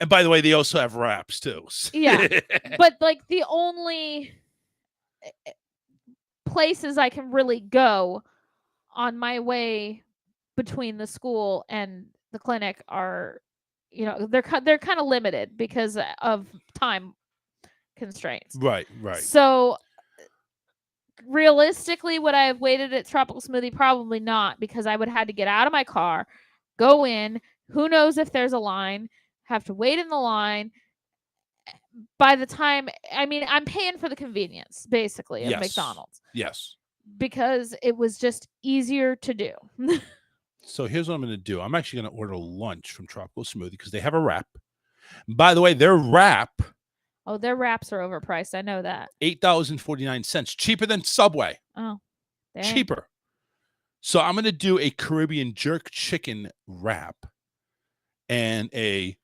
And by the way, they also have wraps too. Yeah. But like the only places I can really go on my way between the school and the clinic are, they're kind of limited because of time constraints. Right. So realistically, would I have waited at Tropical Smoothie? Probably not, because I would have had to get out of my car, go in. Who knows if there's a line? Have to wait in the line. By the time, I'm paying for the convenience, basically, of McDonald's. Yes. Because it was just easier to do. So here's what I'm going to do. I'm actually going to order lunch from Tropical Smoothie because they have a wrap. By the way, their wrap. Oh, their wraps are overpriced. I know that. $8.49, cheaper than Subway. Oh, dang. Cheaper. So I'm going to do a Caribbean jerk chicken wrap and I'm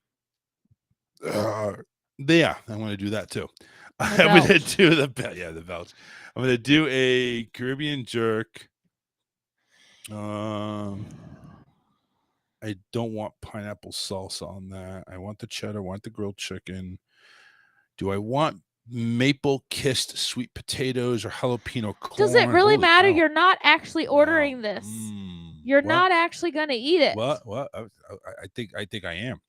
going to do that too. I'm going to do the belch. I'm going to do a Caribbean jerk. I don't want pineapple salsa on that. I want the cheddar. I want the grilled chicken. Do I want maple kissed sweet potatoes or jalapeno corn? Does it really Holy matter? cow. You're not actually ordering this. You're not actually going to eat it. What? I think I am.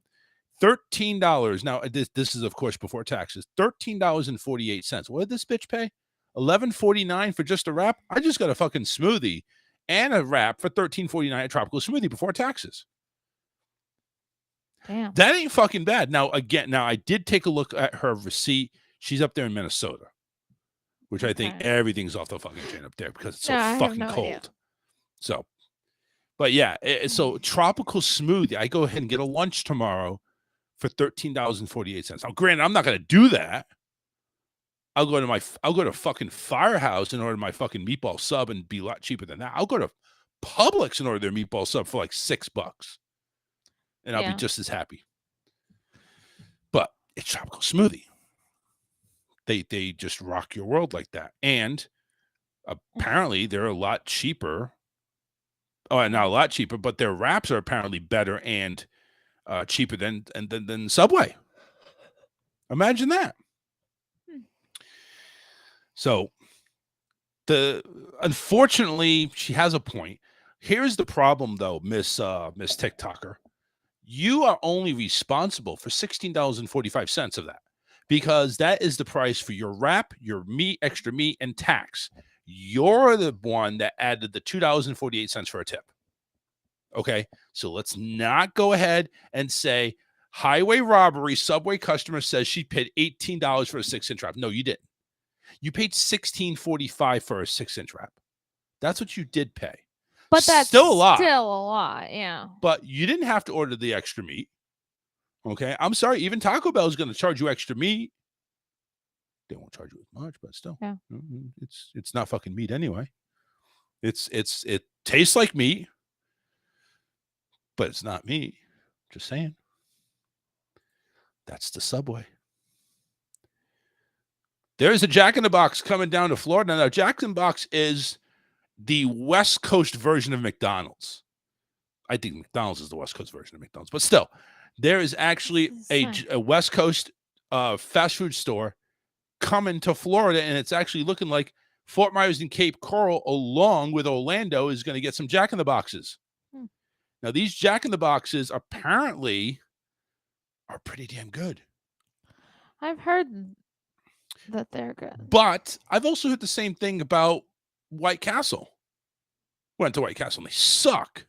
$13. Now this is of course before taxes. $13.48. What did this bitch pay? $11.49 for just a wrap? I just got a fucking smoothie and a wrap for $13.49 at Tropical Smoothie before taxes. Damn. That ain't fucking bad. Now I did take a look at her receipt. She's up there in Minnesota, which I think everything's off the fucking chain up there because it's so fucking cold. Idea. So, but yeah, so Tropical Smoothie. I go ahead and get a lunch tomorrow for $13.48. Now, granted, I'm not gonna do that. I'll go to fucking Firehouse and order my fucking meatball sub and be a lot cheaper than that. I'll go to Publix and order their meatball sub for like $6. And I'll be just as happy. But it's Tropical Smoothie. They just rock your world like that. And apparently they're a lot cheaper. Oh, not a lot cheaper, but their wraps are apparently better and cheaper than Subway. Imagine that. So unfortunately, she has a point. Here's the problem though, Miss TikToker. You are only responsible for $16.45 of that because that is the price for your wrap, your meat, extra meat, and tax. You're the one that added the $2.48 for a tip. Okay, so let's not go ahead and say highway robbery. Subway customer says she paid $18 for a 6-inch wrap. No, you didn't. You paid $16.45 for a 6-inch wrap. That's what you did pay. But that's still a lot. Yeah. But you didn't have to order the extra meat. Okay. I'm sorry. Even Taco Bell is going to charge you extra meat. They won't charge you as much, but still. Yeah. It's not fucking meat anyway. It tastes like meat, but it's not meat. Just saying. That's the Subway. There is a Jack in the Box coming down to Florida. Now, Jack in the Box is the West Coast version of McDonald's. I think McDonald's is the West Coast version of McDonald's, but still, there is actually a West Coast fast food store coming to Florida, and it's actually looking like Fort Myers and Cape Coral, along with Orlando, is going to get some Jack in the Boxes. Now, these Jack in the Boxes apparently are pretty damn good. I've heard that they're good. But I've also heard the same thing about White Castle. Went to White Castle and they suck.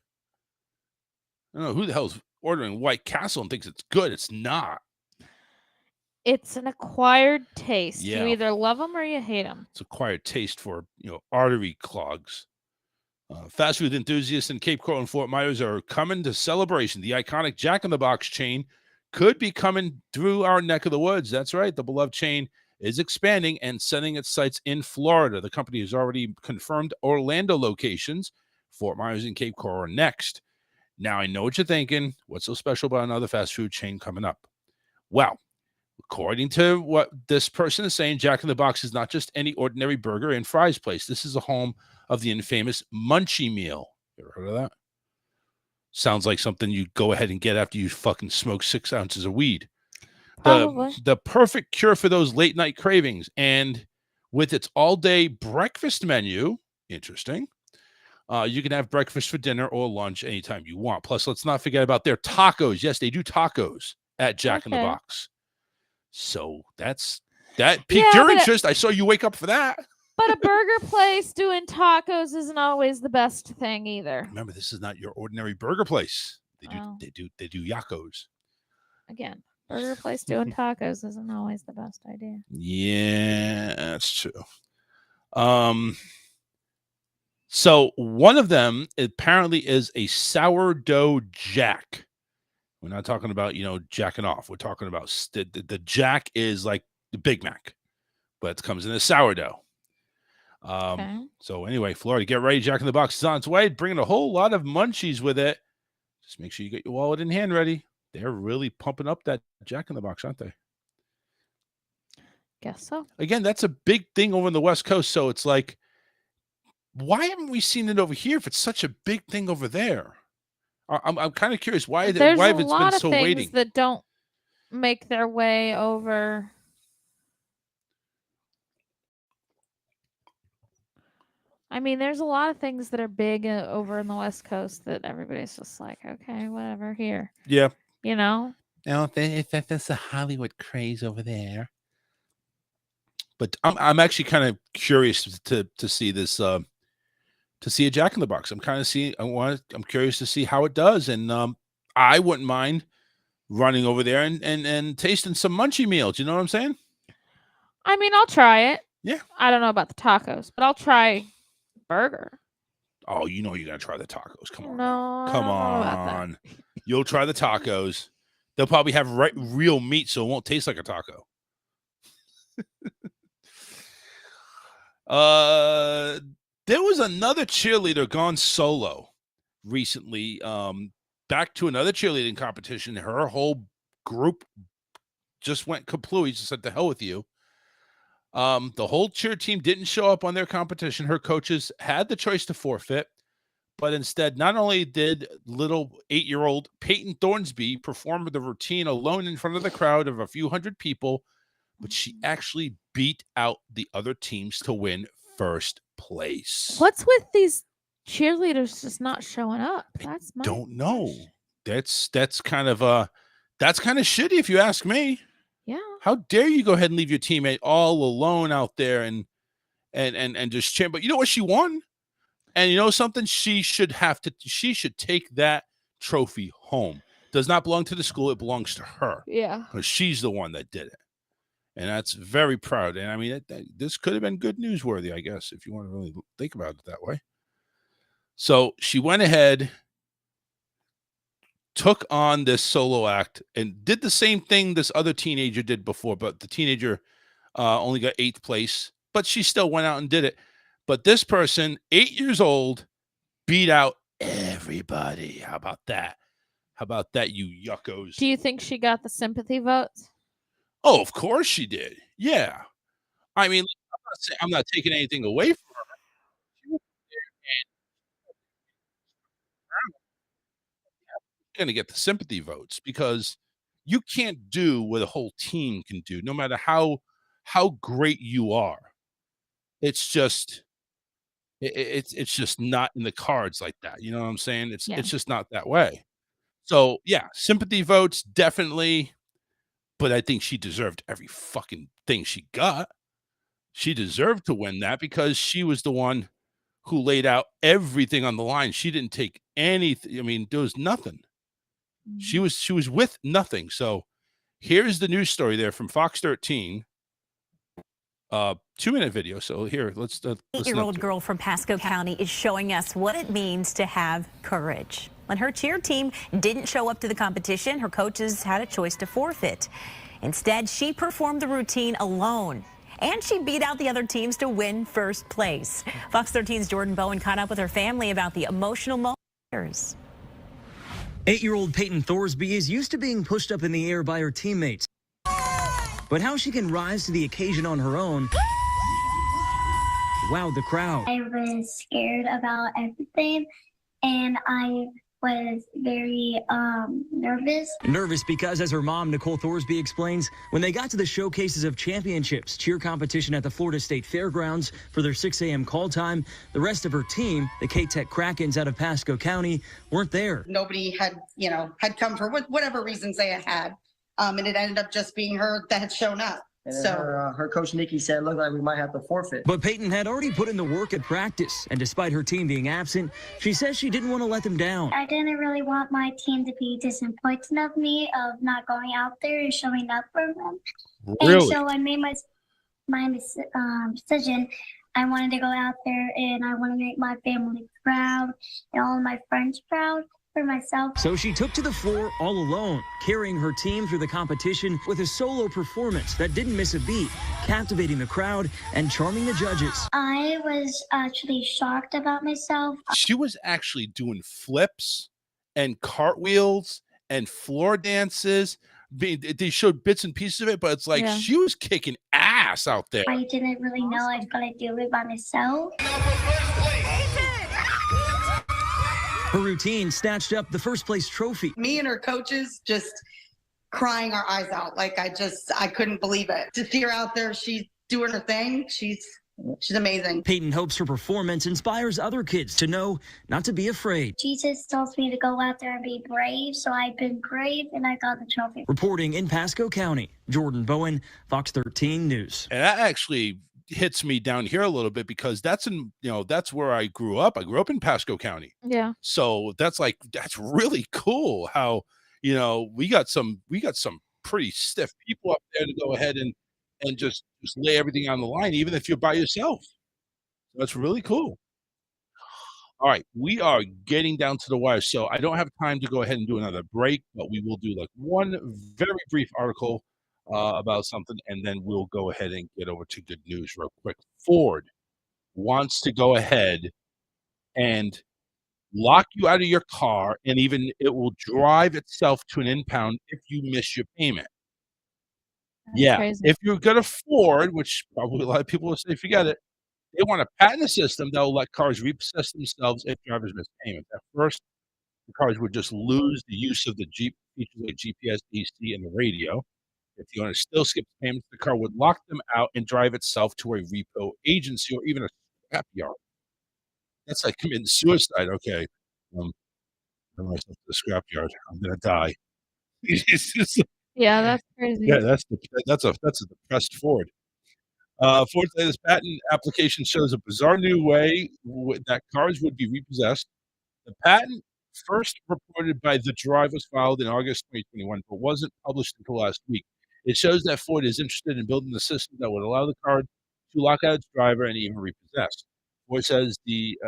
I don't know who the hell's ordering White Castle and thinks it's good. It's not. It's an acquired taste. Yeah. You either love them or you hate them. It's acquired taste for, artery clogs. Fast food enthusiasts in Cape Coral and Fort Myers are coming to celebration. The iconic Jack in the Box chain could be coming through our neck of the woods. That's right. The beloved chain is expanding and setting its sights in Florida. The company has already confirmed Orlando locations. Fort Myers and Cape Coral are next. Now, I know what you're thinking. What's so special about another fast food chain coming up? Well, according to what this person is saying, Jack in the Box is not just any ordinary burger and fries place. This is a home of the infamous Munchie Meal. You ever heard of that? Sounds like something you go ahead and get after you fucking smoke 6 ounces of weed. The perfect cure for those late night cravings. And with its all-day breakfast menu, interesting, you can have breakfast for dinner or lunch anytime you want. Plus, let's not forget about their tacos. Yes, they do tacos at Jack in the Box. So that piqued your interest. I saw you wake up for that. But a burger place doing tacos isn't always the best thing either. Remember, this is not your ordinary burger place. They do yacos. Again, burger place doing tacos isn't always the best idea. Yeah, that's true. So one of them apparently is a sourdough jack. We're not talking about, jacking off. We're talking about the jack is like the Big Mac, but it comes in a sourdough. So anyway, Florida, get ready. Jack in the Box is on its way, bringing a whole lot of munchies with it. Just make sure you get your wallet in hand ready. They're really pumping up that Jack in the Box, aren't they? Guess so. Again, that's a big thing over on the West Coast. So it's like, why haven't we seen it over here if it's such a big thing over there? I'm kind of curious why have it been so waiting? There's a lot of things that don't make their way over. I mean, there's a lot of things that are big over in the West Coast that everybody's just like, okay, whatever, here. Yeah. No, that's a Hollywood craze over there. But I'm actually kind of curious to see this, to see a Jack in the Box. I'm curious to see how it does, and I wouldn't mind running over there and tasting some munchie meals. You know what I'm saying? I mean, I'll try it. Yeah. I don't know about the tacos, but I'll try burger. Oh, you're gonna try the tacos. Come on. No, Come on. You'll try the tacos. They'll probably have real meat, so it won't taste like a taco. There was another cheerleader gone solo recently. Back to another cheerleading competition. Her whole group just went kaplooey. Just said, "The hell with you." The whole cheer team didn't show up on their competition. Her coaches had the choice to forfeit, but instead, not only did little 8-year-old Peyton Thornsby perform the routine alone in front of the crowd of a few hundred people, but she actually beat out the other teams to win first place. What's with these cheerleaders just not showing up? Don't know. That's kind of shitty if you ask me. Yeah. How dare you go ahead and leave your teammate all alone out there and just cheer? But you know what? She won. And you know something? She should take that trophy home. Does not belong to the school. It belongs to her. Yeah. Because she's the one that did it. And that's very proud. And I mean, this could have been good newsworthy, I guess, if you want to really think about it that way. So she went ahead, took on this solo act, and did the same thing this other teenager did before. But the teenager only got 8th place, but she still went out and did it. But this person, 8 years old, beat out everybody. How about that? How about that, you yuckos? Do you think she got the sympathy votes? Oh, of course she did. Yeah. I mean, I'm not taking anything away from her. She was going to get the sympathy votes because you can't do what a whole team can do, no matter how great you are. It's just it's just not in the cards like that. You know what I'm saying? Yeah. It's just not that way. So yeah, sympathy votes definitely, but I think she deserved every fucking thing she got. She deserved to win that because she was the one who laid out everything on the line. She didn't take anything. I mean, there was nothing. She was with nothing. So here's the news story there from Fox 13. 2-minute video. So here, let's 8-year-old girl from Pasco County is showing us what it means to have courage. When her cheer team didn't show up to the competition, her coaches had a choice to forfeit. Instead, she performed the routine alone, and she beat out the other teams to win first place. Fox 13's Jordan Bowen caught up with her family about the emotional moments. 8-year-old Peyton Thorsby is used to being pushed up in the air by her teammates. But how she can rise to the occasion on her own wowed the crowd. I was scared about everything, and I was very nervous. Nervous because, as her mom, Nicole Thorsby, explains, when they got to the showcases of championships, cheer competition at the Florida State Fairgrounds for their 6 a.m. call time, the rest of her team, the K-Tech Krakens out of Pasco County, weren't there. Nobody had come for whatever reasons they had. And it ended up just being her that had shown up. And so her coach, Nikki, said, look like we might have to forfeit. But Peyton had already put in the work at practice, and despite her team being absent, she says she didn't want to let them down. I didn't really want my team to be disappointed of me, of not going out there and showing up for them. Really? And so I made my decision. I wanted to go out there, and I want to make my family proud and all of my friends proud. For myself. So she took to the floor all alone, carrying her team through the competition with a solo performance that didn't miss a beat, captivating the crowd and charming the judges. I was actually shocked about myself. She was actually doing flips and cartwheels and floor dances. They showed bits and pieces of it, but it's like she was kicking ass out there. I didn't really know I was going to do it by myself. Her routine snatched up the first place trophy. Me and her coaches just crying our eyes out. Like I couldn't believe it. To see her out there, she's doing her thing. She's amazing. Peyton hopes her performance inspires other kids to know not to be afraid. Jesus tells me to go out there and be brave, so I've been brave and I got the trophy. Reporting in Pasco County, Jordan Bowen, Fox 13 News. And that actually hits me down here a little bit because that's where I grew up. I grew up in Pasco County. Yeah. So that's really cool how, we got some pretty stiff people up there to go ahead and just lay everything on the line, even if you're by yourself. That's really cool. All right, we are getting down to the wire, so I don't have time to go ahead and do another break, but we will do like one very brief article about something, and then we'll go ahead and get over to good news real quick. Ford wants to go ahead and lock you out of your car, and even it will drive itself to an impound if you miss your payment. That's crazy. If you're going to Ford, which probably a lot of people will say, forget it, they want to patent a system that will let cars repossess themselves if drivers miss payments. At first, the cars would just lose the use of the Jeep features like GPS, DC, and the radio. If the owner still skips payments, the car would lock them out and drive itself to a repo agency or even a scrap yard. That's like committing suicide. Okay, drive myself to the scrap yard. I'm gonna die. Yeah, that's crazy. Yeah, that's a depressed Ford. Ford's latest patent application shows a bizarre new way that cars would be repossessed. The patent, first reported by The Drive, was filed in August 2021, but wasn't published until last week. It shows that Ford is interested in building a system that would allow the car to lock out its driver and even repossess. Ford says the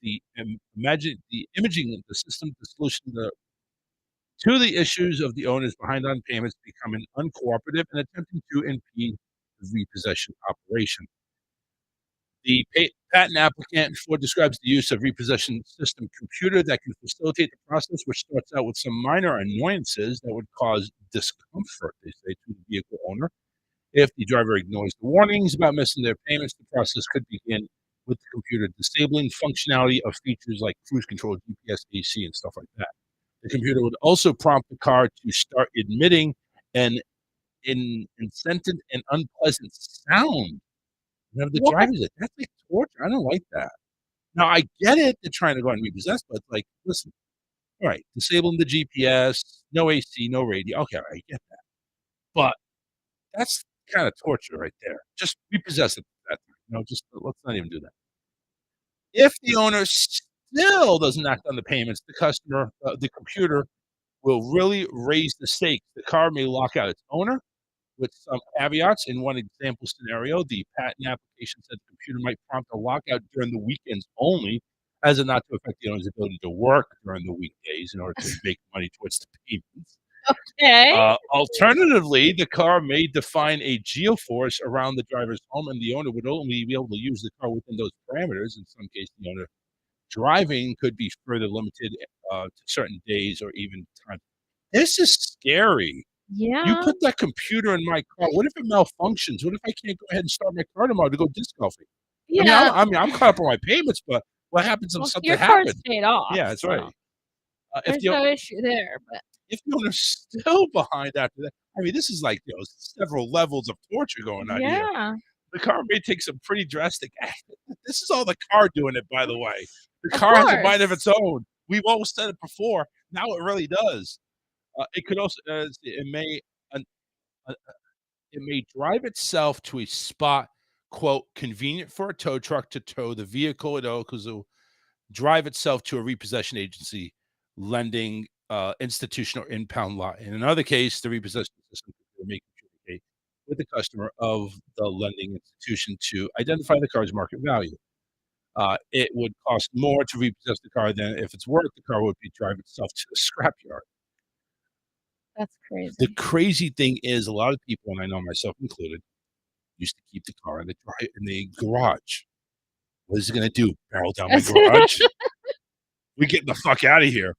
imaging the system, the solution to the issues of the owners behind on payments becoming uncooperative and attempting to impede the repossession operation. The patent applicant, Ford, describes the use of repossession system computer that can facilitate the process, which starts out with some minor annoyances that would cause discomfort, they say, to the vehicle owner. If the driver ignores the warnings about missing their payments, the process could begin with the computer disabling functionality of features like cruise control, GPS, AC, and stuff like that. The computer would also prompt the car to start emitting an incented and unpleasant sound whenever the What? driver is it. That's like torture. I don't like that. Now, I get it. They're trying to go and repossess, but like, listen, all right, disabling the GPS, no AC, no radio. Okay, I get that. But that's kind of torture right there. Just repossess it at that time. Just let's not even do that. If the owner still doesn't act on the payments, the computer will really raise the stakes. The car may lock out its owner with some caveats. In one example scenario, the patent application said the computer might prompt a lockout during the weekends only, as it not to affect the owner's ability to work during the weekdays in order to make money towards the payments. Okay. Alternatively, the car may define a geoforce around the driver's home, and the owner would only be able to use the car within those parameters. In some cases, the owner driving could be further limited to certain days or even times. This is scary. You Yeah. put that computer in my car. What if it malfunctions? What if I can't go ahead and start my car tomorrow to go disc golfing? Yeah. I'm caught up on my payments, but what happens if Well, something your car's happens? paid off. Yeah, that's right. so If There's the no issue there. But if the owner's still behind after that, I mean, this is like several levels of torture going on here. yeah. The car may take some pretty drastic action. This is all the car doing it, by the way. The Of car has a mind of course. its own. We've always said it before. Now it really does. It could also it may drive itself to a spot, quote, convenient for a tow truck to tow the vehicle. It will drive itself to a repossession agency, lending, institution, or impound lot. In another case, the repossession system will make communicate with the customer of the lending institution to identify the car's market value. It would cost more to repossess the car than if it's worth. The car would be drive itself to the scrapyard. That's crazy. The crazy thing is, a lot of people, and I know myself included, used to keep the car in the garage. What is it going to do? Barrel down my garage? We getting the fuck out of here.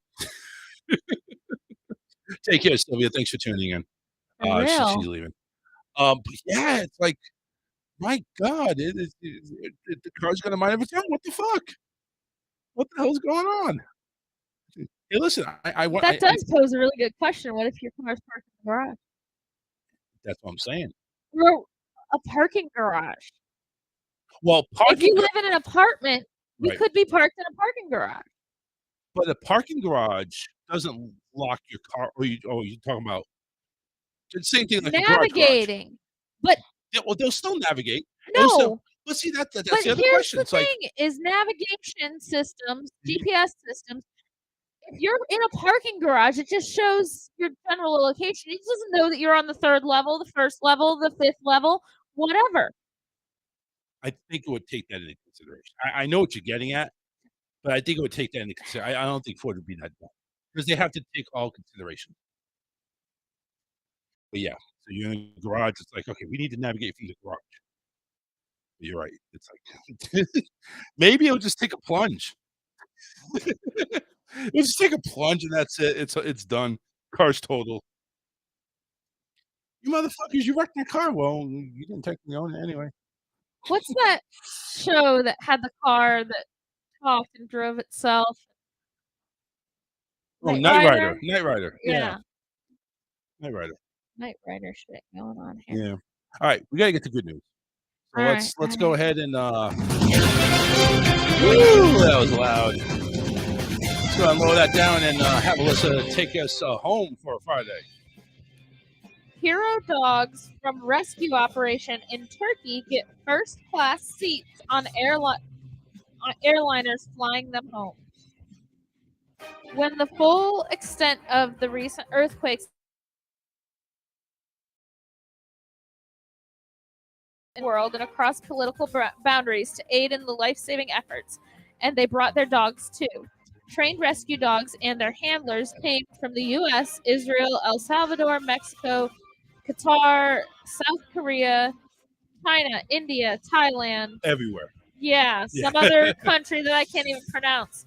Take care, Sylvia. Thanks for tuning in. For real. She's leaving. But yeah, it's like, my God, the car's going to mind of its own. What the fuck? What the hell's going on? Hey, listen, That does pose a really good question. What if your car's parked in the garage? That's what I'm saying. Or a parking garage. Well, If you live in an apartment, you Right. could be parked in a parking garage. But a parking garage doesn't lock your car. You're talking about the same thing like a garage. Navigating. But Yeah, well, they'll still navigate. no. But see, that's But the other here's question. the It's like, thing is navigation systems, GPS systems, if you're in a parking garage, it just shows your general location. It doesn't know that you're on the 3rd level, the 1st level, the 5th level, whatever. I think it would take that into consideration. I know what you're getting at, but I think it would take that into consideration. I don't think Ford would be that dumb because they have to take all consideration. But yeah, so you're in the garage. It's like, okay, we need to navigate from the garage. But you're right. It's like maybe it'll just take a plunge. It'll just take a plunge and that's it. It's done. Car's total. You motherfuckers, you wrecked my car. Well, you didn't technically own it anyway. What's that show that had the car that talked and drove itself? Oh, Knight Rider. Knight Rider. Yeah. Knight Rider. Knight Rider shit going on here. Yeah. All right, we gotta get to good news. So All let's right. go ahead and woo, that was loud. Let's go and lower that down and have Alyssa take us home for a Friday. Hero dogs from rescue operation in Turkey get first-class seats on airliners flying them home. When the full extent of the recent earthquakes in the world and across political boundaries to aid in the life-saving efforts, and they brought their dogs too. Trained rescue dogs and their handlers came from the U.S., Israel, El Salvador, Mexico, Qatar, South Korea, China, India, Thailand. Everywhere. Yeah, some other country that I can't even pronounce.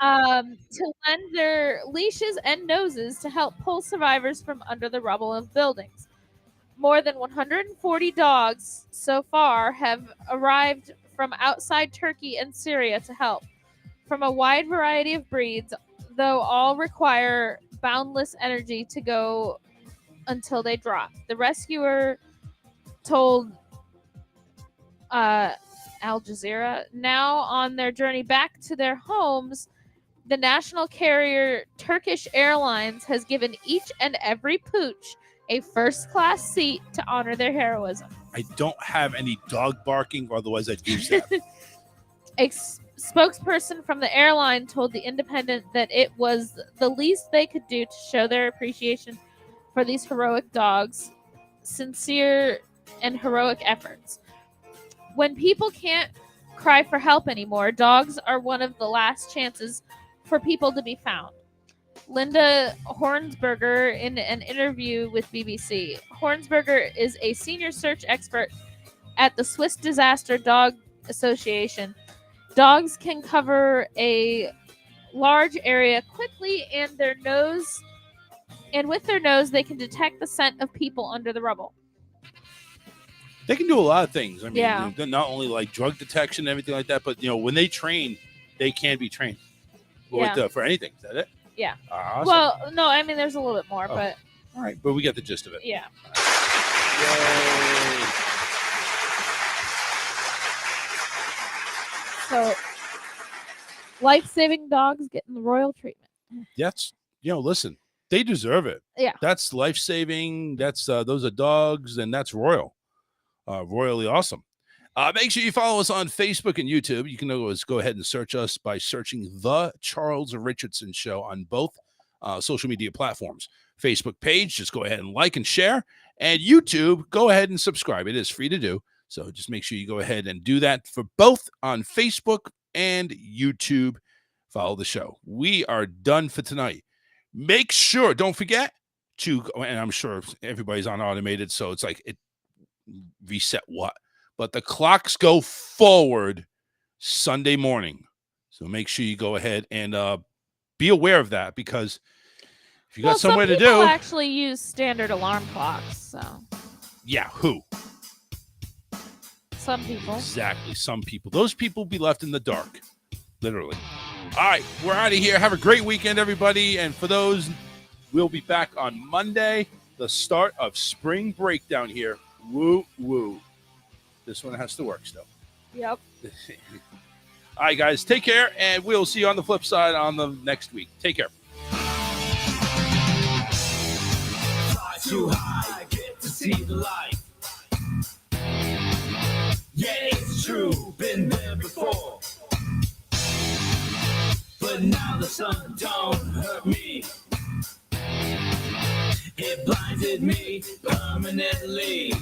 To lend their leashes and noses to help pull survivors from under the rubble of buildings. more than 140 dogs so far have arrived from outside Turkey and Syria to help, from a wide variety of breeds, though all require boundless energy to go until they drop. The rescuer told Al Jazeera. Now on their journey back to their homes, the national carrier Turkish Airlines has given each and every pooch a first-class seat to honor their heroism. I don't have any dog barking, otherwise I'd use that. A spokesperson from the airline told The Independent that it was the least they could do to show their appreciation for these heroic dogs' sincere and heroic efforts. When people can't cry for help anymore, dogs are one of the last chances for people to be found. Linda Hornsberger in an interview with BBC. Hornsberger is a senior search expert at the Swiss Disaster Dog Association. Dogs can cover a large area quickly, and with their nose they can detect the scent of people under the rubble. They can do a lot of things. I mean, Yeah. they're not only like drug detection and everything like that, but when they train, they can be trained. Yeah. For anything. Is that it? Yeah. Awesome. Well, no, I mean there's a little bit more, but All right, but we get the gist of it. yeah. Yay. So life-saving dogs getting the royal treatment. That's listen, they deserve it. Yeah. That's life-saving. That's those are dogs, and that's royal. Royally awesome. Make sure you follow us on Facebook and YouTube. You can always go ahead and search us by searching The Charles Richardson Show on both social media platforms. Facebook page, just go ahead and like and share. And YouTube, go ahead and subscribe. It is free to do. So just make sure you go ahead and do that for both on Facebook and YouTube. Follow the show. We are done for tonight. Make sure, don't forget to, and I'm sure everybody's on automated, so it's like it reset what? But the clocks go forward Sunday morning. So make sure you go ahead and be aware of that, because if you got somewhere to do. Some people actually use standard alarm clocks, so. Yeah, who? Some people. Exactly, some people. Those people be left in the dark, literally. All right, we're out of here. Have a great weekend, everybody. And for those, we'll be back on Monday, the start of spring break down here. Woo, woo. This one has to work still. Yep. All right, guys, take care, and we'll see you on the flip side on the next week. Take care. Fly too high, get to see the light. Yeah, it's true, been there before. But now the sun don't hurt me. It blinded me permanently.